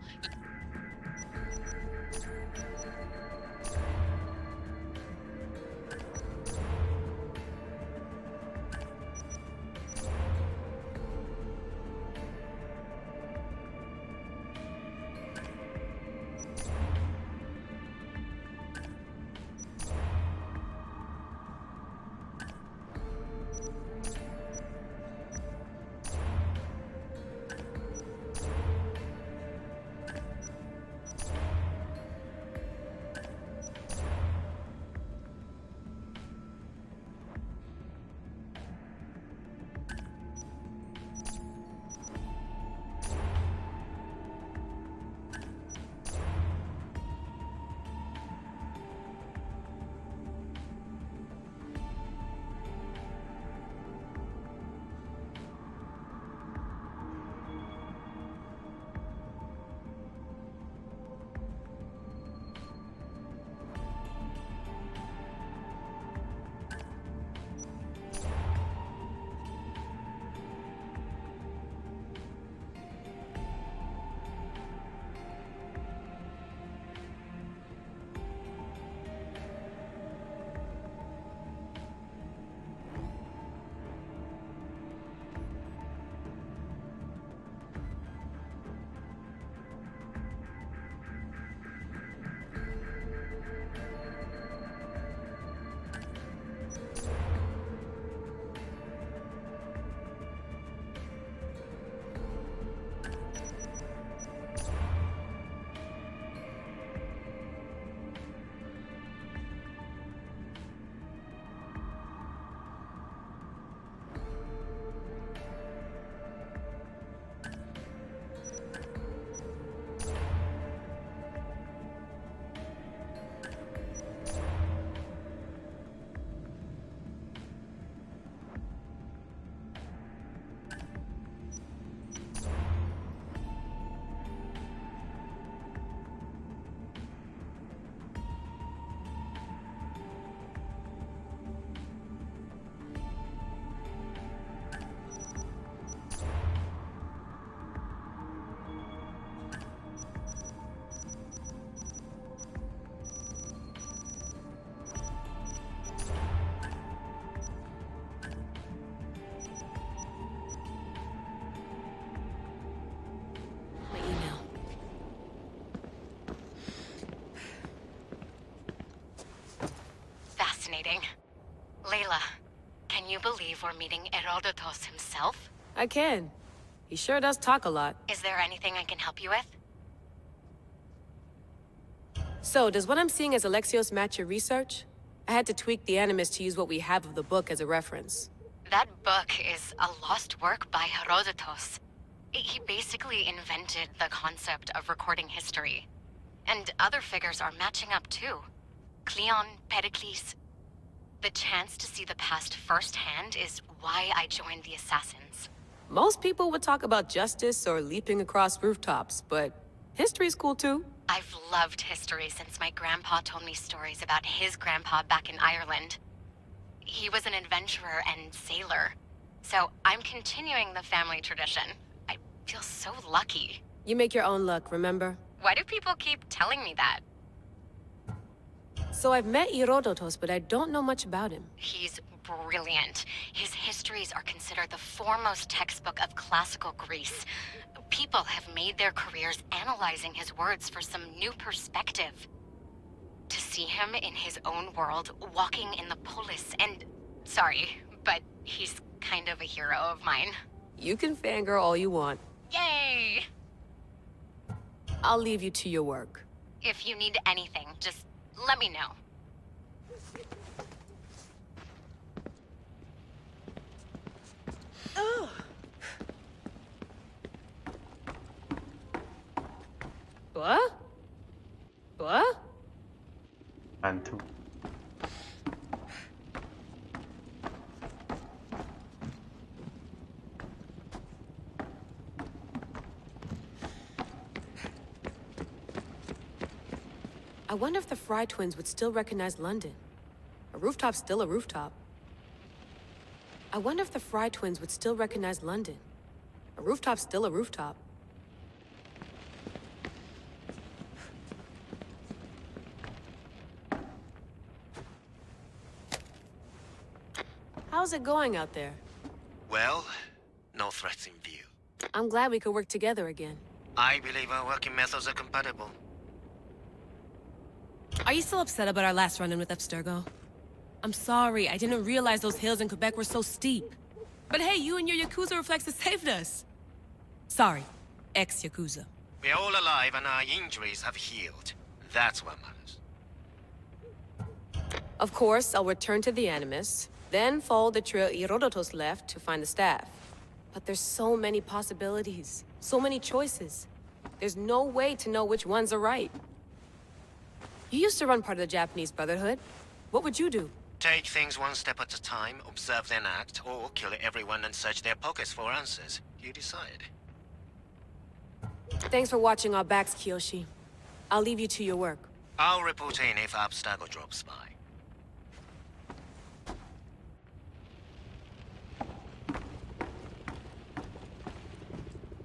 believe we're meeting Herodotus himself? I can. He sure does talk a lot. Is there anything I can help you with? So, does what I'm seeing as Alexios match your research? I had to tweak the Animus to use what we have of the book as a reference. That book is a lost work by Herodotus. He basically invented the concept of recording history. And other figures are matching up too. Cleon, Pericles. The chance to see the past firsthand is why I joined the Assassins. Most people would talk about justice or leaping across rooftops, but history's cool too. I've loved history since my grandpa told me stories about his grandpa back in Ireland. He was an adventurer and sailor, so I'm continuing the family tradition. I feel so lucky. You make your own luck, remember? Why do people keep telling me that? So I've met Herodotus, but I don't know much about him. He's brilliant. His histories are considered the foremost textbook of classical Greece. People have made their careers analyzing his words for some new perspective. To see him in his own world, walking in the polis, and... Sorry, but he's kind of a hero of mine. You can fangirl all you want. Yay! I'll leave you to your work. If you need anything, just let me know. Oh. What? What? Mantu. I wonder if the Fry twins would still recognize London. A rooftop's still a rooftop. I wonder if the Fry twins would still recognize London. A rooftop's still a rooftop. How's it going out there? Well, no threats in view. I'm glad we could work together again. I believe our working methods are compatible. Are you still upset about our last run-in with Abstergo? I'm sorry, I didn't realize those hills in Quebec were so steep. But hey, you and your Yakuza reflexes saved us. Sorry, ex-Yakuza. We're all alive and our injuries have healed. That's what matters. Of course, I'll return to the Animus, then follow the trail Herodotus left to find the staff. But there's so many possibilities, so many choices. There's no way to know which ones are right. You used to run part of the Japanese Brotherhood. What would you do? Take things one step at a time, observe then act, or kill everyone and search their pockets for answers. You decide. Thanks for watching our backs, Kiyoshi. I'll leave you to your work. I'll report in if Abstergo drops by.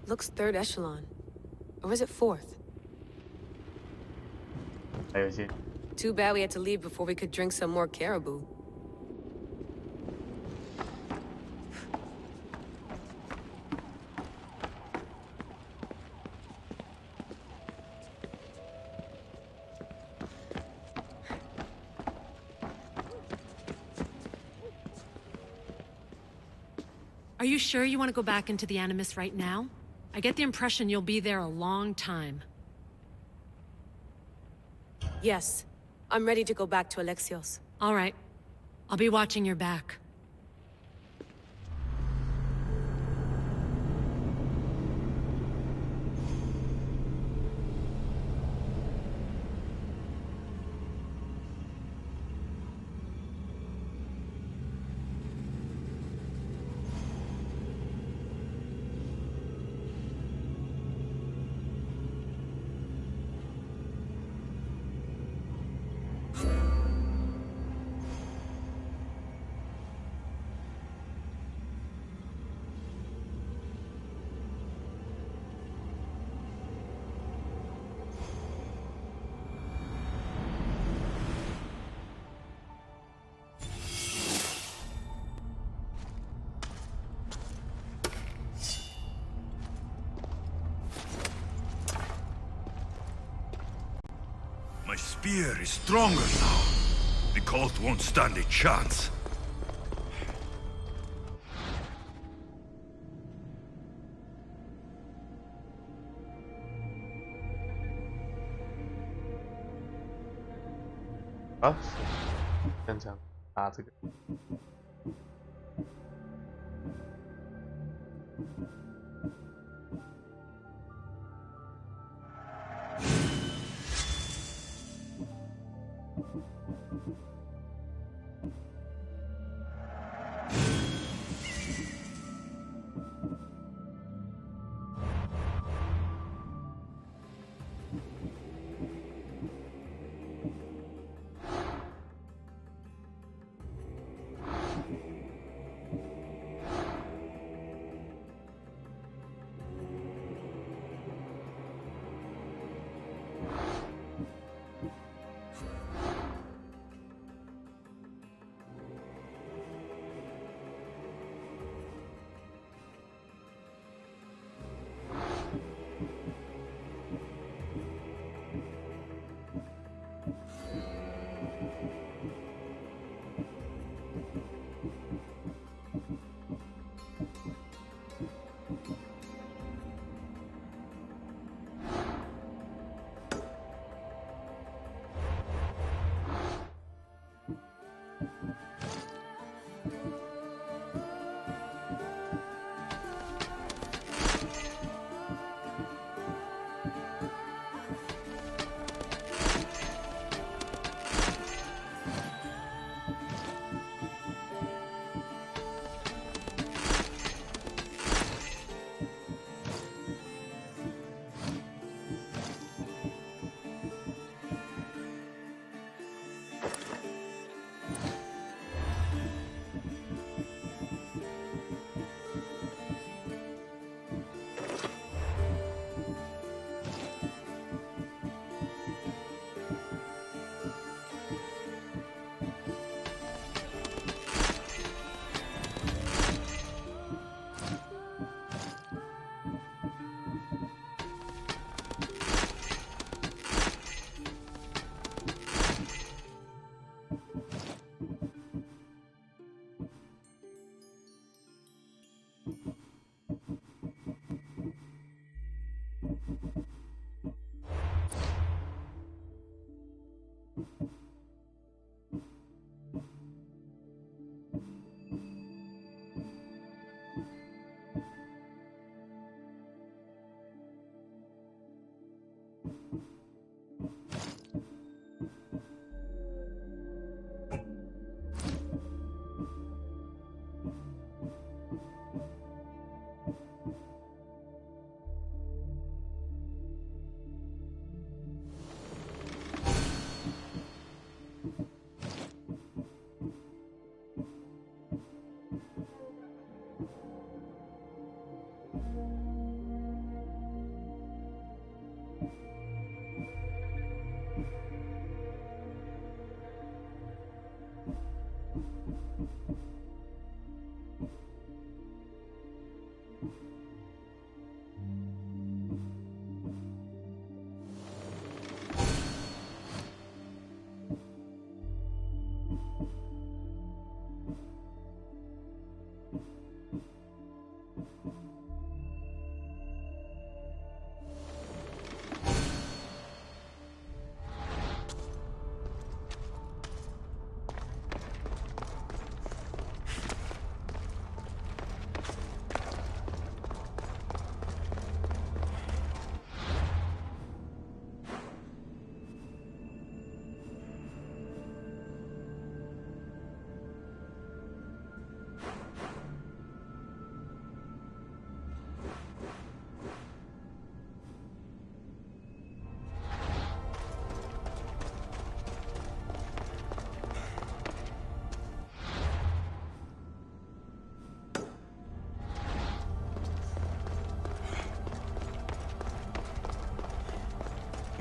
Looks third echelon. Or is it fourth? Too bad we had to leave before we could drink some more caribou. Are you sure you want to go back into the Animus right now? I get the impression you'll be there a long time. Yes. I'm ready to go back to Alexios. All right. I'll be watching your back. My spear is stronger now. The cult won't stand a chance. 啊，先这样打这个。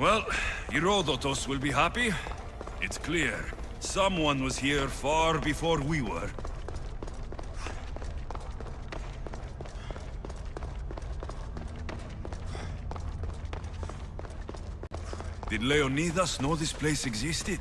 Well, Herodotus will be happy. It's clear. Someone was here far before we were. Did Leonidas know this place existed?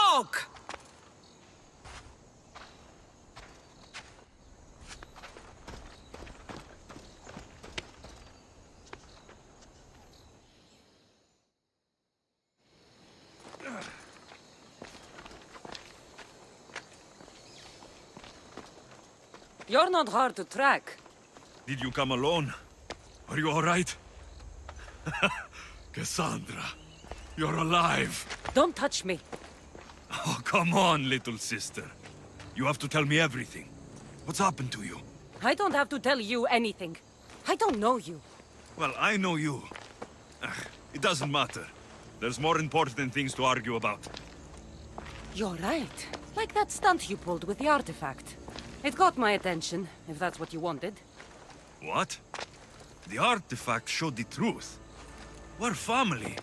talk! You're not hard to track. Did you come alone? Are you all right? Cassandra, you're alive. Don't touch me. Oh, come on, little sister. You have to tell me everything. What's happened to you? I don't have to tell you anything. I don't know you. Well, I know you. It doesn't matter. There's more important things to argue about. You're right. Like that stunt you pulled with the artifact. It got my attention, if that's what you wanted. What? The artifact showed the truth. We're family.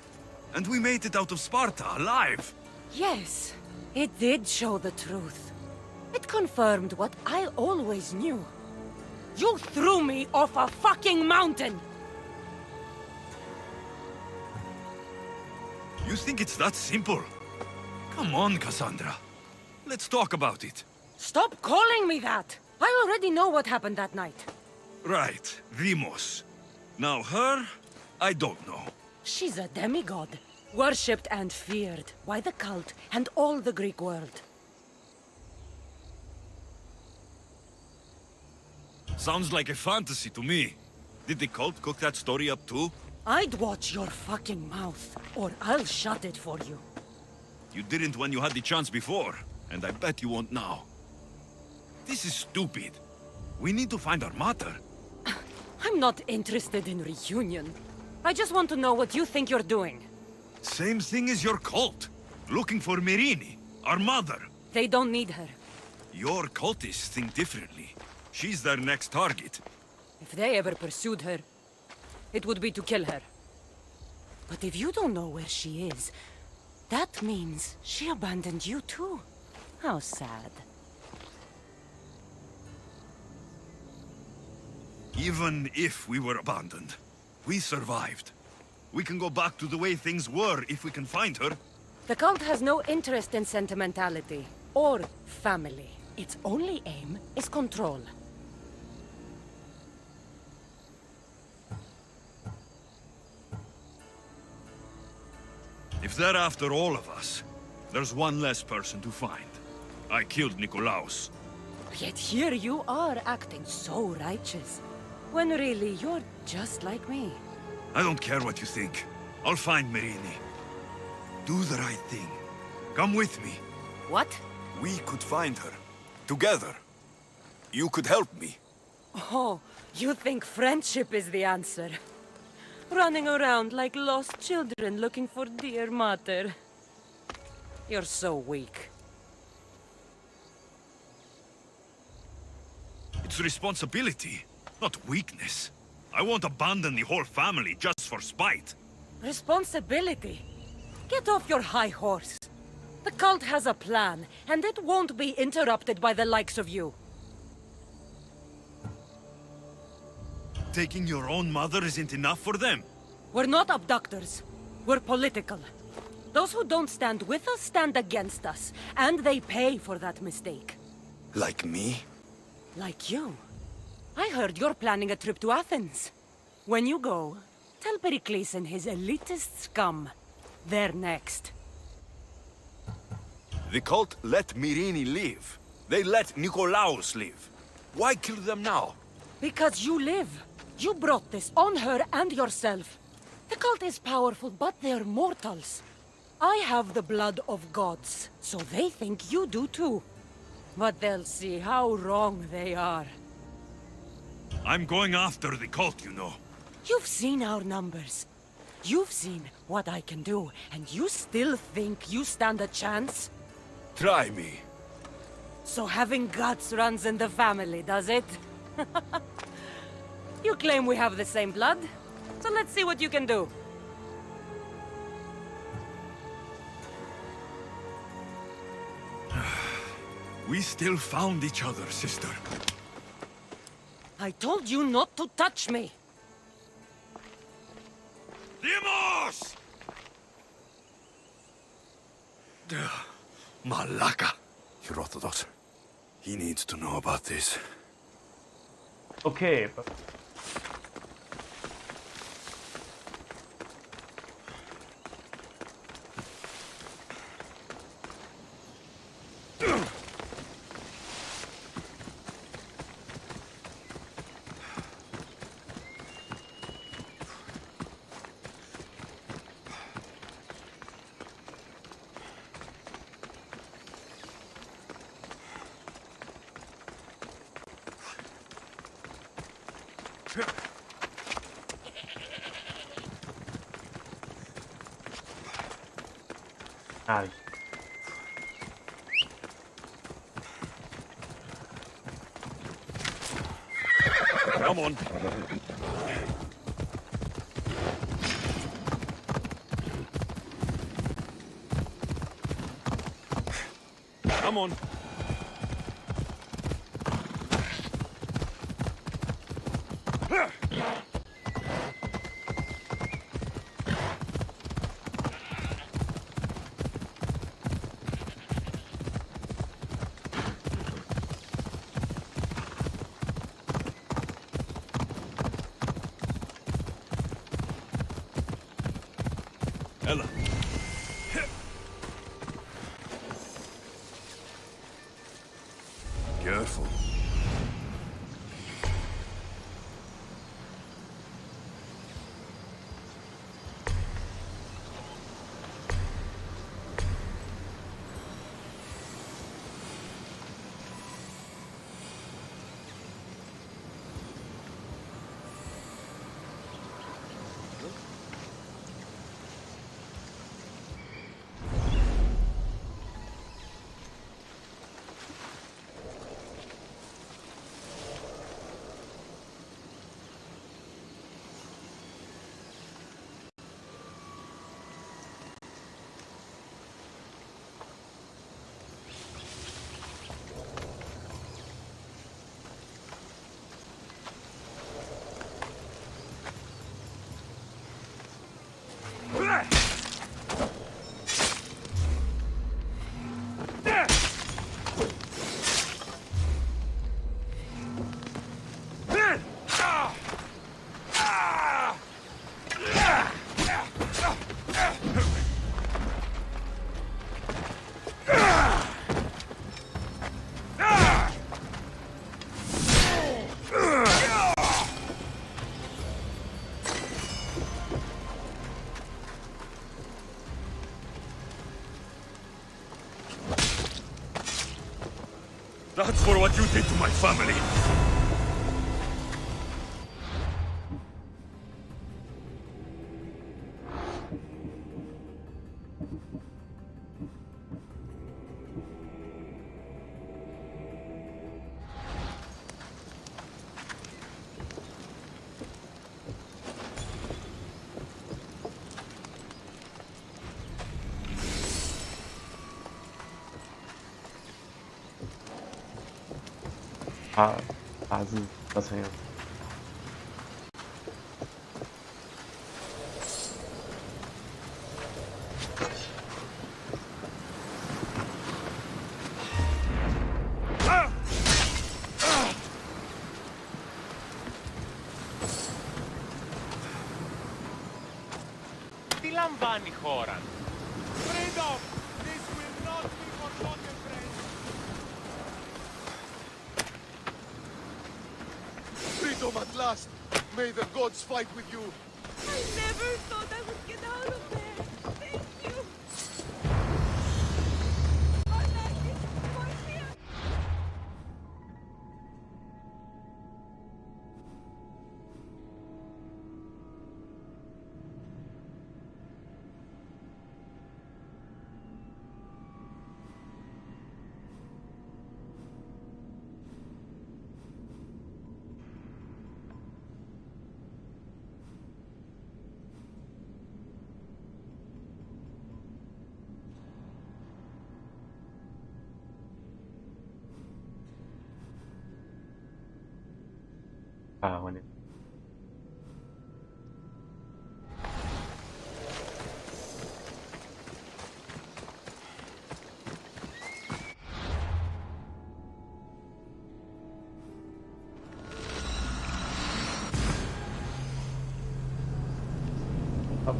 And we made it out of Sparta, alive. Yes, it did show the truth. It confirmed what I always knew. You threw me off a fucking mountain! You think it's that simple? Come on, Cassandra. Let's talk about it. Stop calling me that! I already know what happened that night. Right, Demos. Now her, I don't know. She's a demigod, worshipped and feared by the cult and all the Greek world. Sounds like a fantasy to me. Did the cult cook that story up too? I'd watch your fucking mouth, or I'll shut it for you. You didn't when you had the chance before, and I bet you won't now. This is stupid. We need to find our mother. I'm not interested in reunion. I just want to know what you think you're doing. Same thing as your cult. Looking for Myrrine, our mother. They don't need her. Your cultists think differently. She's their next target. If they ever pursued her, it would be to kill her. But if you don't know where she is, that means she abandoned you too. How sad. Even if we were abandoned, we survived. We can go back to the way things were if we can find her. The cult has no interest in sentimentality or family. Its only aim is control. If they're after all of us, there's one less person to find. I killed Nikolaos. Yet here you are acting so righteous, when really you're just like me. I don't care what you think. I'll find Myrrine. Do the right thing. Come with me. What? We could find her. Together. You could help me. Oh, you think friendship is the answer? Running around like lost children looking for dear mother. You're so weak. It's responsibility, not weakness. I won't abandon the whole family just for spite. Responsibility? Get off your high horse. The cult has a plan, and it won't be interrupted by the likes of you. Taking your own mother isn't enough for them. We're not abductors. We're political. Those who don't stand with us stand against us, and they pay for that mistake. Like me? Like you. I heard you're planning a trip to Athens. When you go, tell Pericles and his elitist scum they're next. The cult let Myrrine live. They let Nikolaos live. Why kill them now? Because you live. You brought this on her and yourself. The cult is powerful, but they're mortals. I have the blood of gods, so they think you do too. But they'll see how wrong they are. I'm going after the cult, you know. You've seen our numbers. You've seen what I can do, and you still think you stand a chance? Try me. So having guts runs in the family, does it? You claim we have the same blood, so let's see what you can do. We still found each other, sister. I told you not to touch me. Demos! Malaka! Herodotus. He needs to know about this. Okay. Ah. Come on. Come on. Ella. Careful. That's for what you did to my family.打字合成有。Τι λαμβάνει η χώρα? Freedom! This will not be forgotten, friends! Freedom at last! May the gods fight with you! I never thought I would get out of there! Thank you! When it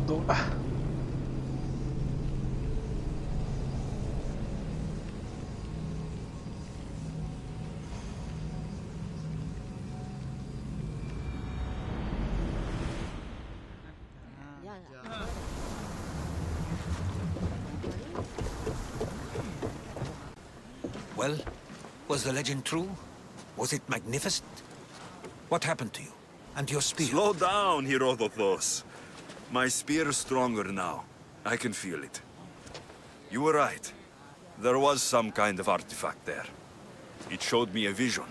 不多吧。Well, was the legend true? Was it magnificent? What happened to you? And your spear? Slow down, Herodotus. My spear is stronger now. I can feel it. You were right. There was some kind of artifact there. It showed me a vision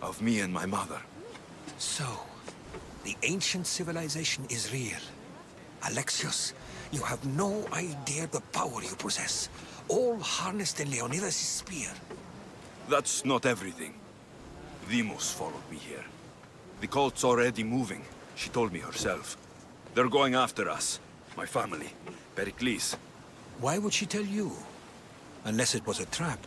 of me and my mother. So, the ancient civilization is real. Alexios, you have no idea the power you possess. All harnessed in Leonidas' spear. That's not everything. Demos followed me here. The cult's already moving, she told me herself. They're going after us. My family. Pericles. Why would she tell you? Unless it was a trap.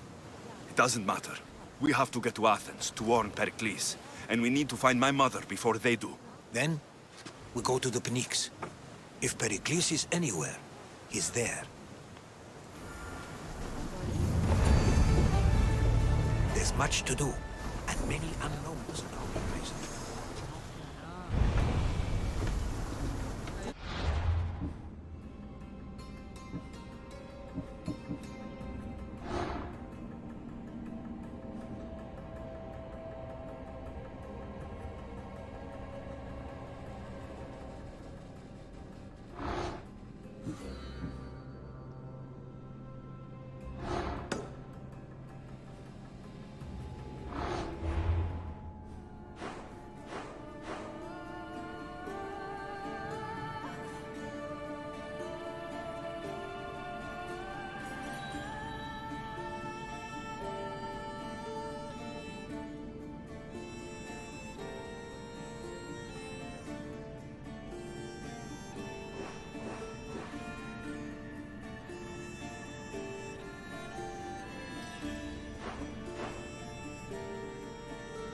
It doesn't matter. We have to get to Athens to warn Pericles. And we need to find my mother before they do. Then, we go to the Pnyx. If Pericles is anywhere, he's there. There's much to do, and many unknowns on the horizon.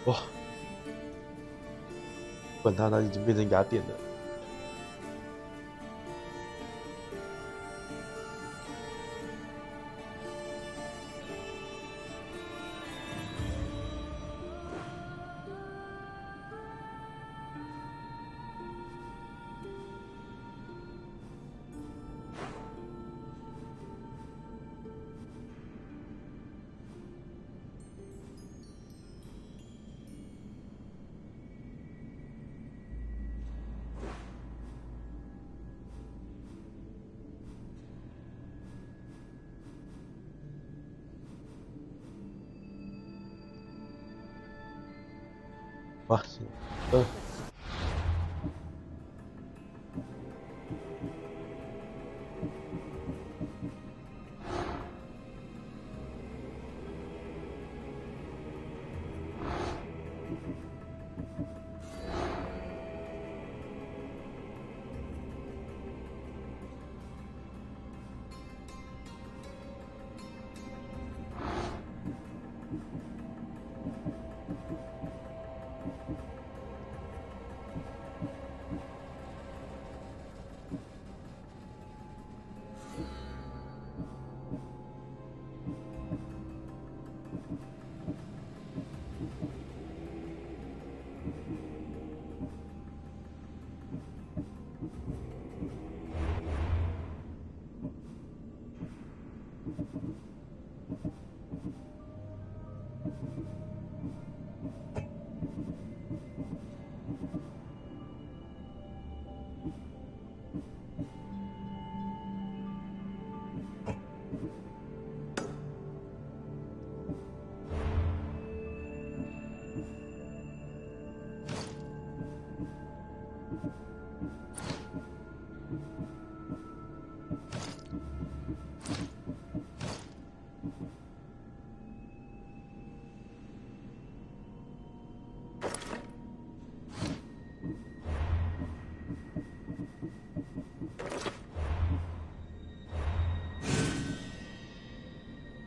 哇！管他呢，已经变成雅典了。哇，行，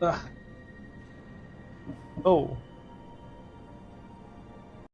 啊，哦。